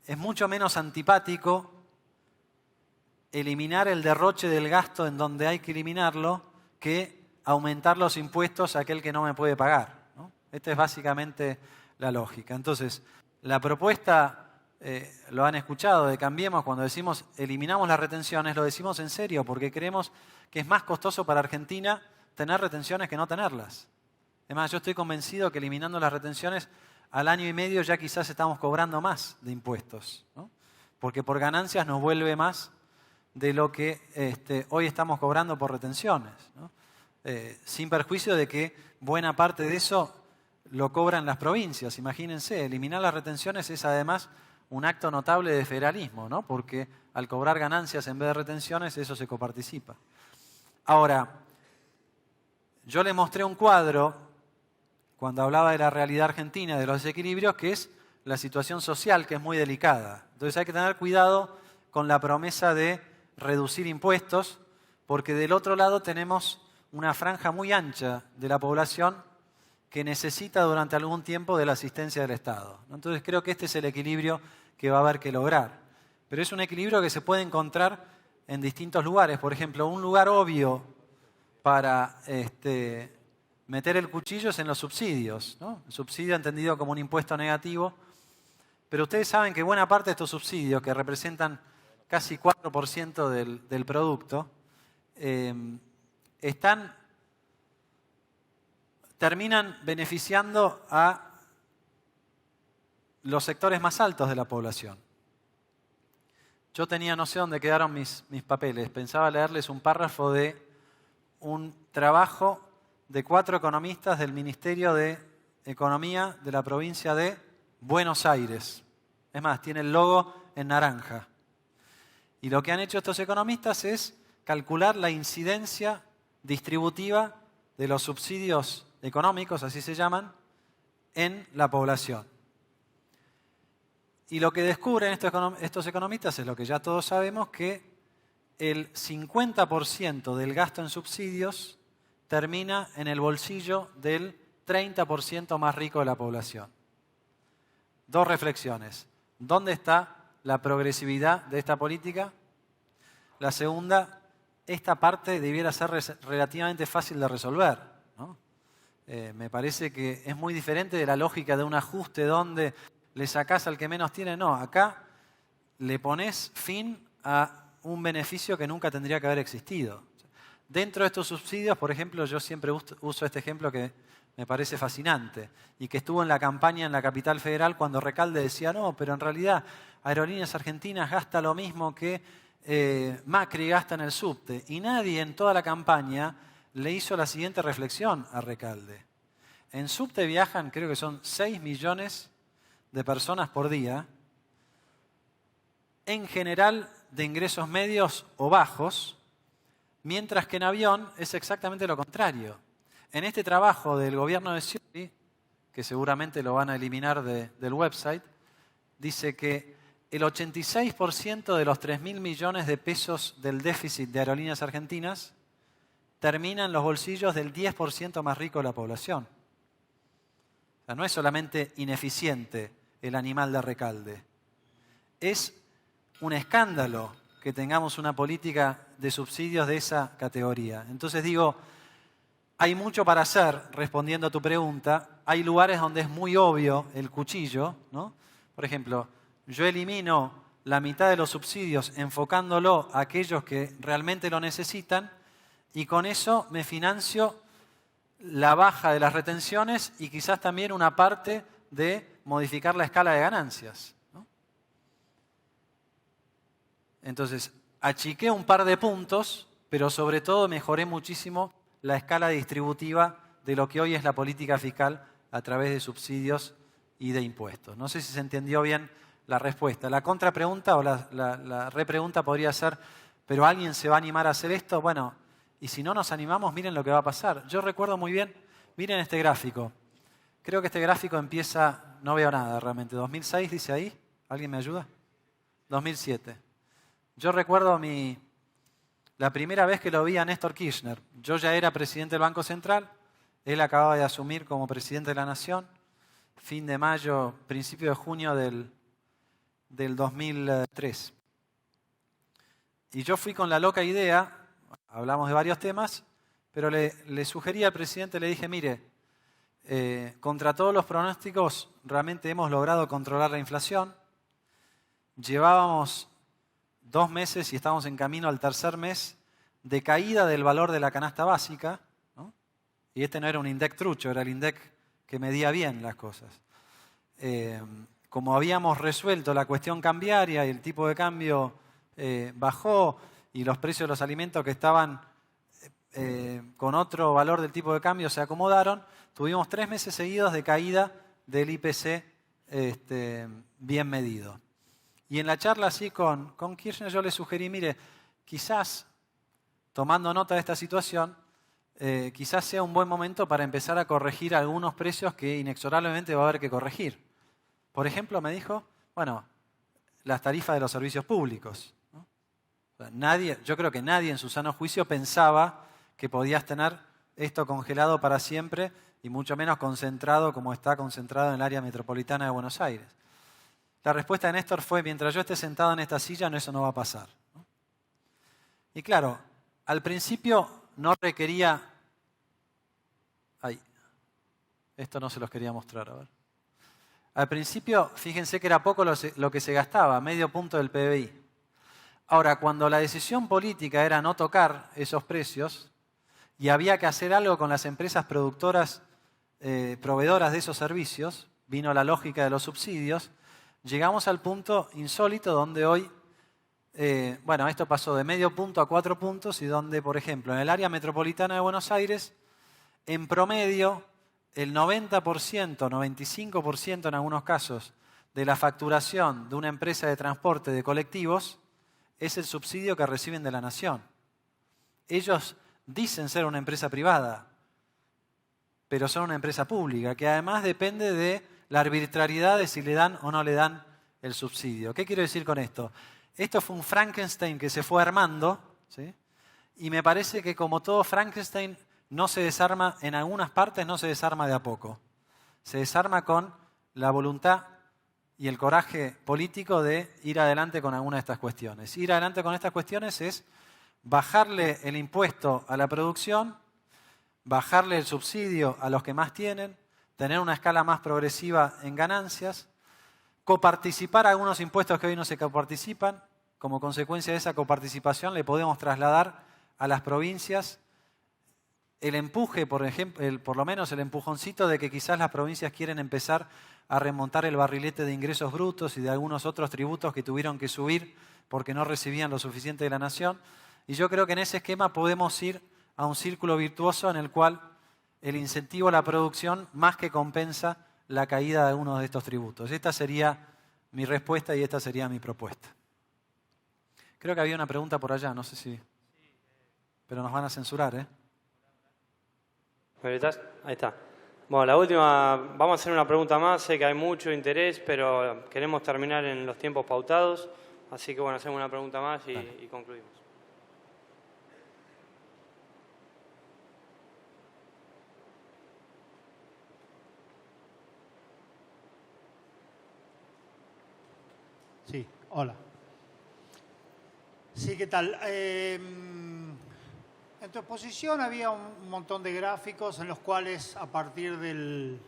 es mucho menos antipático eliminar el derroche del gasto en donde hay que eliminarlo que aumentar los impuestos a aquel que no me puede pagar, ¿no? Esta es básicamente la lógica. Entonces, la propuesta, lo han escuchado, de Cambiemos, cuando decimos eliminamos las retenciones, lo decimos en serio, porque creemos que es más costoso para Argentina tener retenciones que no tenerlas. Además, yo estoy convencido que eliminando las retenciones, al año y medio ya quizás estamos cobrando más de impuestos, ¿no? Porque por ganancias nos vuelve más de lo que hoy estamos cobrando por retenciones, ¿no? Sin perjuicio de que buena parte de eso lo cobran las provincias. Imagínense, eliminar las retenciones es además un acto notable de federalismo, ¿no? Porque al cobrar ganancias en vez de retenciones, eso se coparticipa. Ahora, yo le mostré un cuadro cuando hablaba de la realidad argentina, de los desequilibrios, que es la situación social, que es muy delicada. Entonces hay que tener cuidado con la promesa de reducir impuestos, porque del otro lado tenemos una franja muy ancha de la población que necesita durante algún tiempo de la asistencia del Estado. Entonces creo que este es el equilibrio que va a haber que lograr. Pero es un equilibrio que se puede encontrar en distintos lugares. Por ejemplo, un lugar obvio para meter el cuchillo es en los subsidios, ¿no? El subsidio entendido como un impuesto negativo. Pero ustedes saben que buena parte de estos subsidios, que representan casi 4% del producto, terminan beneficiando a los sectores más altos de la población. yo tenía, no sé dónde quedaron mis papeles, pensaba leerles un párrafo de un trabajo de 4 economistas del Ministerio de Economía de la provincia de Buenos Aires. Es más, tiene el logo en naranja. Y lo que han hecho estos economistas es calcular la incidencia distributiva de los subsidios económicos, así se llaman, en la población. Y lo que descubren estos economistas es lo que ya todos sabemos, que el 50% del gasto en subsidios termina en el bolsillo del 30% más rico de la población. 2 reflexiones. ¿Dónde está la progresividad de esta política? La segunda, esta parte debiera ser relativamente fácil de resolver, ¿no? Me parece que es muy diferente de la lógica de un ajuste donde le sacás al que menos tiene. No, acá le pones fin a un beneficio que nunca tendría que haber existido. Dentro de estos subsidios, por ejemplo, yo siempre uso este ejemplo que me parece fascinante y que estuvo en la campaña en la capital federal cuando Recalde decía, no, pero en realidad Aerolíneas Argentinas gasta lo mismo que Macri gasta en el subte. Y nadie en toda la campaña le hizo la siguiente reflexión a Recalde. En subte viajan, creo que son 6 millones de personas por día, en general de ingresos medios o bajos, mientras que en avión es exactamente lo contrario. En este trabajo del gobierno de Scioli, que seguramente lo van a eliminar del website, dice que el 86% de los 3.000 millones de pesos del déficit de Aerolíneas Argentinas termina en los bolsillos del 10% más rico de la población. O sea, no es solamente ineficiente el animal de Recalde. Es un escándalo que tengamos una política de subsidios de esa categoría. Entonces digo, hay mucho para hacer, respondiendo a tu pregunta. Hay lugares donde es muy obvio el cuchillo, ¿no? Por ejemplo, yo elimino la mitad de los subsidios enfocándolo a aquellos que realmente lo necesitan y con eso me financio la baja de las retenciones y quizás también una parte de modificar la escala de ganancias, ¿no? Entonces, achiqué un par de puntos, pero sobre todo mejoré muchísimo la escala distributiva de lo que hoy es la política fiscal a través de subsidios y de impuestos. No sé si se entendió bien la respuesta. La contrapregunta o la repregunta podría ser, ¿pero alguien se va a animar a hacer esto? Bueno, y si no nos animamos, miren lo que va a pasar. Yo recuerdo muy bien, miren este gráfico. Creo que este gráfico empieza, no veo nada realmente, 2006 dice ahí, ¿alguien me ayuda? 2007. Yo recuerdo la primera vez que lo vi a Néstor Kirchner. Yo ya era presidente del Banco Central, él acababa de asumir como presidente de la Nación, fin de mayo, principio de junio del 2003. Y yo fui con la loca idea, hablamos de varios temas, pero le sugerí al presidente, le dije, mire, contra todos los pronósticos realmente hemos logrado controlar la inflación. Llevábamos 2 meses y estamos en camino al 3er mes de caída del valor de la canasta básica, ¿no? Y este no era un INDEC trucho, era el INDEC que medía bien las cosas. Como habíamos resuelto la cuestión cambiaria y el tipo de cambio bajó y los precios de los alimentos que estaban con otro valor del tipo de cambio se acomodaron, tuvimos 3 meses seguidos de caída del IPC bien medido. Y en la charla así con Kirchner yo le sugerí, mire, quizás, tomando nota de esta situación, quizás sea un buen momento para empezar a corregir algunos precios que inexorablemente va a haber que corregir. Por ejemplo, me dijo, bueno, las tarifas de los servicios públicos, ¿no? O sea, yo creo que nadie en su sano juicio pensaba que podías tener esto congelado para siempre y mucho menos concentrado como está concentrado en el área metropolitana de Buenos Aires. La respuesta de Néstor fue, mientras yo esté sentado en esta silla, eso no va a pasar, ¿no? Y claro, al principio no requería... Ay, esto no se los quería mostrar, a ver. Al principio, fíjense que era poco lo que se gastaba, medio punto del PBI. Ahora, cuando la decisión política era no tocar esos precios y había que hacer algo con las empresas productoras, proveedoras de esos servicios, vino la lógica de los subsidios, llegamos al punto insólito donde hoy bueno, esto pasó de medio punto a 4 puntos y donde, por ejemplo, en el área metropolitana de Buenos Aires, en promedio, el 90%, 95% en algunos casos, de la facturación de una empresa de transporte de colectivos es el subsidio que reciben de la nación. Ellos dicen ser una empresa privada, pero son una empresa pública, que además depende de la arbitrariedad de si le dan o no le dan el subsidio. ¿Qué quiero decir con esto? Esto fue un Frankenstein que se fue armando, ¿sí? Y me parece que como todo Frankenstein no se desarma, en algunas partes no se desarma de a poco. Se desarma con la voluntad y el coraje político de ir adelante con alguna de estas cuestiones. Ir adelante con estas cuestiones es bajarle el impuesto a la producción, bajarle el subsidio a los que más tienen, tener una escala más progresiva en ganancias, coparticipar algunos impuestos que hoy no se coparticipan. Como consecuencia de esa coparticipación le podemos trasladar a las provincias el empuje, por ejemplo, por lo menos el empujoncito de que quizás las provincias quieren empezar a remontar el barrilete de ingresos brutos y de algunos otros tributos que tuvieron que subir porque no recibían lo suficiente de la nación. Y yo creo que en ese esquema podemos ir a un círculo virtuoso en el cual el incentivo a la producción más que compensa la caída de algunos de estos tributos. Esta sería mi respuesta y esta sería mi propuesta. Creo que había una pregunta por allá, no sé si... Pero nos van a censurar, ¿eh? ¿Me gritás? Ahí está. Bueno, la última, vamos a hacer una pregunta más. Sé que hay mucho interés, pero queremos terminar en los tiempos pautados. Así que bueno, hacemos una pregunta más y concluimos. Sí, hola. Sí, ¿qué tal? En tu exposición había un montón de gráficos en los cuales, a partir del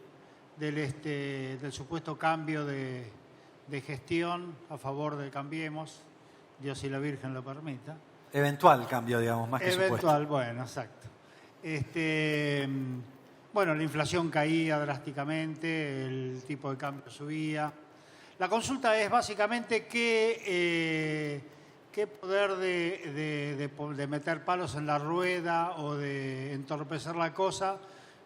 supuesto cambio de gestión a favor de Cambiemos, Dios y la Virgen lo permita. Eventual cambio, digamos, más que supuesto. Eventual, bueno, exacto. Bueno, la inflación caía drásticamente, el tipo de cambio subía. La consulta es básicamente qué poder de meter palos en la rueda o de entorpecer la cosa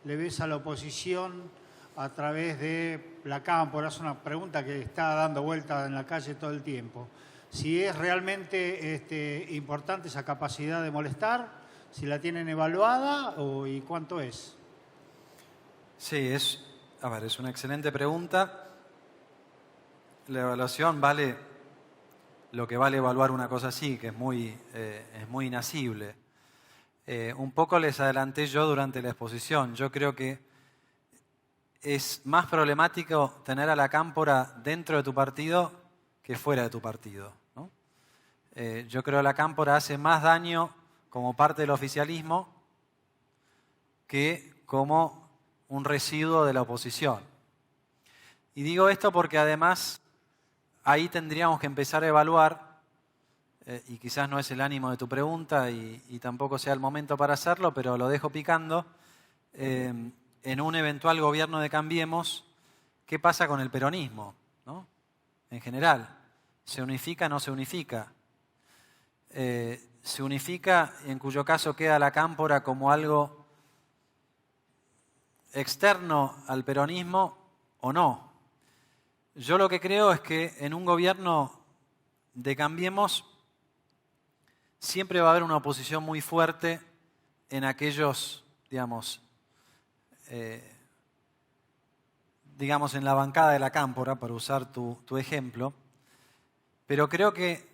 le ves a la oposición a través de la cámpora. Es una pregunta que está dando vueltas en la calle todo el tiempo. Si es realmente importante esa capacidad de molestar, si la tienen evaluada y cuánto es. Sí, es una excelente pregunta. La evaluación vale lo que vale evaluar una cosa así, que es muy inasible. Un poco les adelanté yo durante la exposición. Yo creo que es más problemático tener a la cámpora dentro de tu partido que fuera de tu partido, ¿no? Yo creo que la cámpora hace más daño como parte del oficialismo que como un residuo de la oposición. Y digo esto porque además ahí tendríamos que empezar a evaluar, y quizás no es el ánimo de tu pregunta y tampoco sea el momento para hacerlo, pero lo dejo picando, en un eventual gobierno de Cambiemos, ¿qué pasa con el peronismo, ¿no? En general, ¿se unifica o no se unifica? ¿Se unifica, en cuyo caso queda la cámpora como algo externo al peronismo o no? Yo lo que creo es que en un gobierno de Cambiemos siempre va a haber una oposición muy fuerte en aquellos, digamos, en la bancada de la cámpora, para usar tu ejemplo. Pero creo que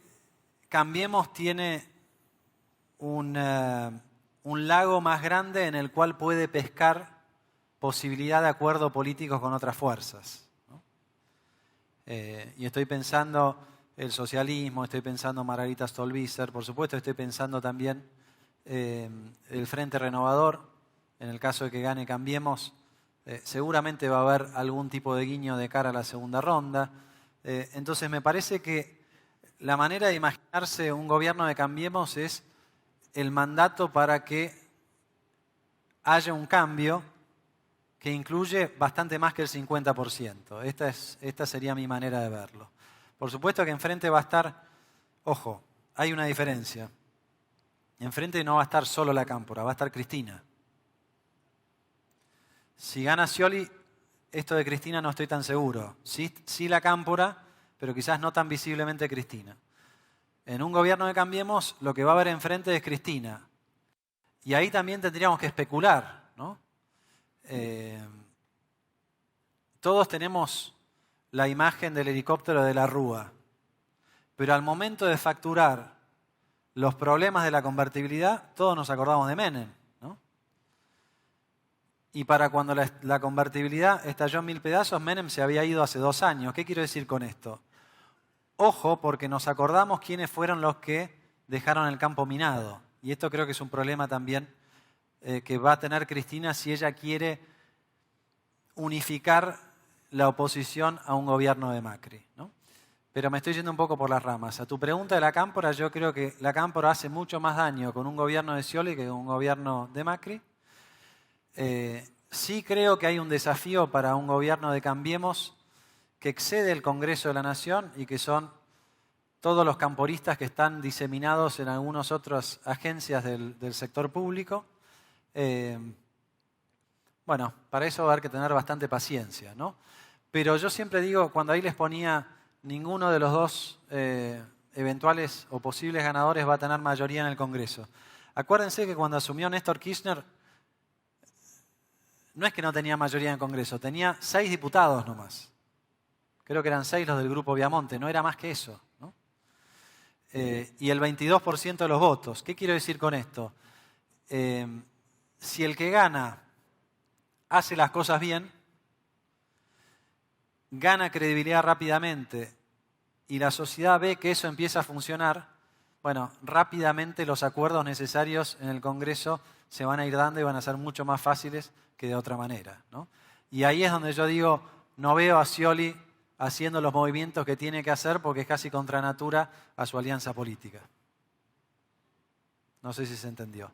Cambiemos tiene un lago más grande en el cual puede pescar posibilidad de acuerdo político con otras fuerzas. Y estoy pensando el socialismo, estoy pensando Margarita Stolbizer, por supuesto estoy pensando también el Frente Renovador, en el caso de que gane Cambiemos, seguramente va a haber algún tipo de guiño de cara a la segunda ronda. Entonces me parece que la manera de imaginarse un gobierno de Cambiemos es el mandato para que haya un cambio que incluye bastante más que el 50%. Esta sería mi manera de verlo. Por supuesto que enfrente va a estar, ojo, hay una diferencia. Enfrente no va a estar solo la Cámpora, va a estar Cristina. Si gana Scioli, esto de Cristina no estoy tan seguro. Sí la Cámpora, pero quizás no tan visiblemente Cristina. En un gobierno de Cambiemos, lo que va a haber enfrente es Cristina. Y ahí también tendríamos que especular, ¿no? Todos tenemos la imagen del helicóptero de la Rúa, pero al momento de facturar los problemas de la convertibilidad, todos nos acordamos de Menem, ¿no? Y para cuando la convertibilidad estalló en 1000 pedazos, Menem se había ido hace 2 años. ¿Qué quiero decir con esto? Ojo, porque nos acordamos quiénes fueron los que dejaron el campo minado. Y esto creo que es un problema también que va a tener Cristina si ella quiere unificar la oposición a un gobierno de Macri, ¿no? Pero me estoy yendo un poco por las ramas. A tu pregunta de la Cámpora, yo creo que la Cámpora hace mucho más daño con un gobierno de Scioli que con un gobierno de Macri. Sí creo que hay un desafío para un gobierno de Cambiemos que excede el Congreso de la Nación y que son todos los camporistas que están diseminados en algunas otras agencias del sector público. Bueno, para eso va a haber que tener bastante paciencia, ¿no? Pero yo siempre digo, cuando ahí les ponía, ninguno de los dos eventuales o posibles ganadores va a tener mayoría en el Congreso. Acuérdense que cuando asumió Néstor Kirchner, no es que no tenía mayoría en el Congreso, tenía 6 diputados nomás. Creo que eran 6 los del Grupo Viamonte, no era más que eso, ¿no? Y el 22% de los votos. ¿Qué quiero decir con esto? Si el que gana hace las cosas bien, gana credibilidad rápidamente y la sociedad ve que eso empieza a funcionar, bueno, rápidamente los acuerdos necesarios en el Congreso se van a ir dando y van a ser mucho más fáciles que de otra manera, ¿no? Y ahí es donde yo digo, no veo a Scioli haciendo los movimientos que tiene que hacer porque es casi contra natura a su alianza política. No sé si se entendió.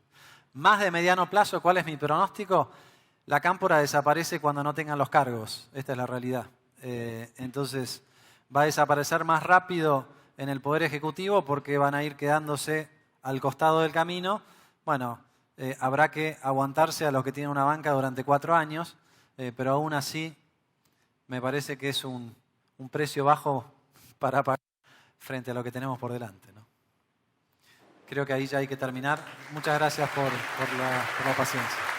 Más de mediano plazo, ¿cuál es mi pronóstico? La Cámpora desaparece cuando no tengan los cargos. Esta es la realidad. Entonces, va a desaparecer más rápido en el Poder Ejecutivo porque van a ir quedándose al costado del camino. Bueno, habrá que aguantarse a los que tienen una banca durante 4 años, pero aún así me parece que es un precio bajo para pagar frente a lo que tenemos por delante, ¿no? Creo que ahí ya hay que terminar. Muchas gracias por la paciencia.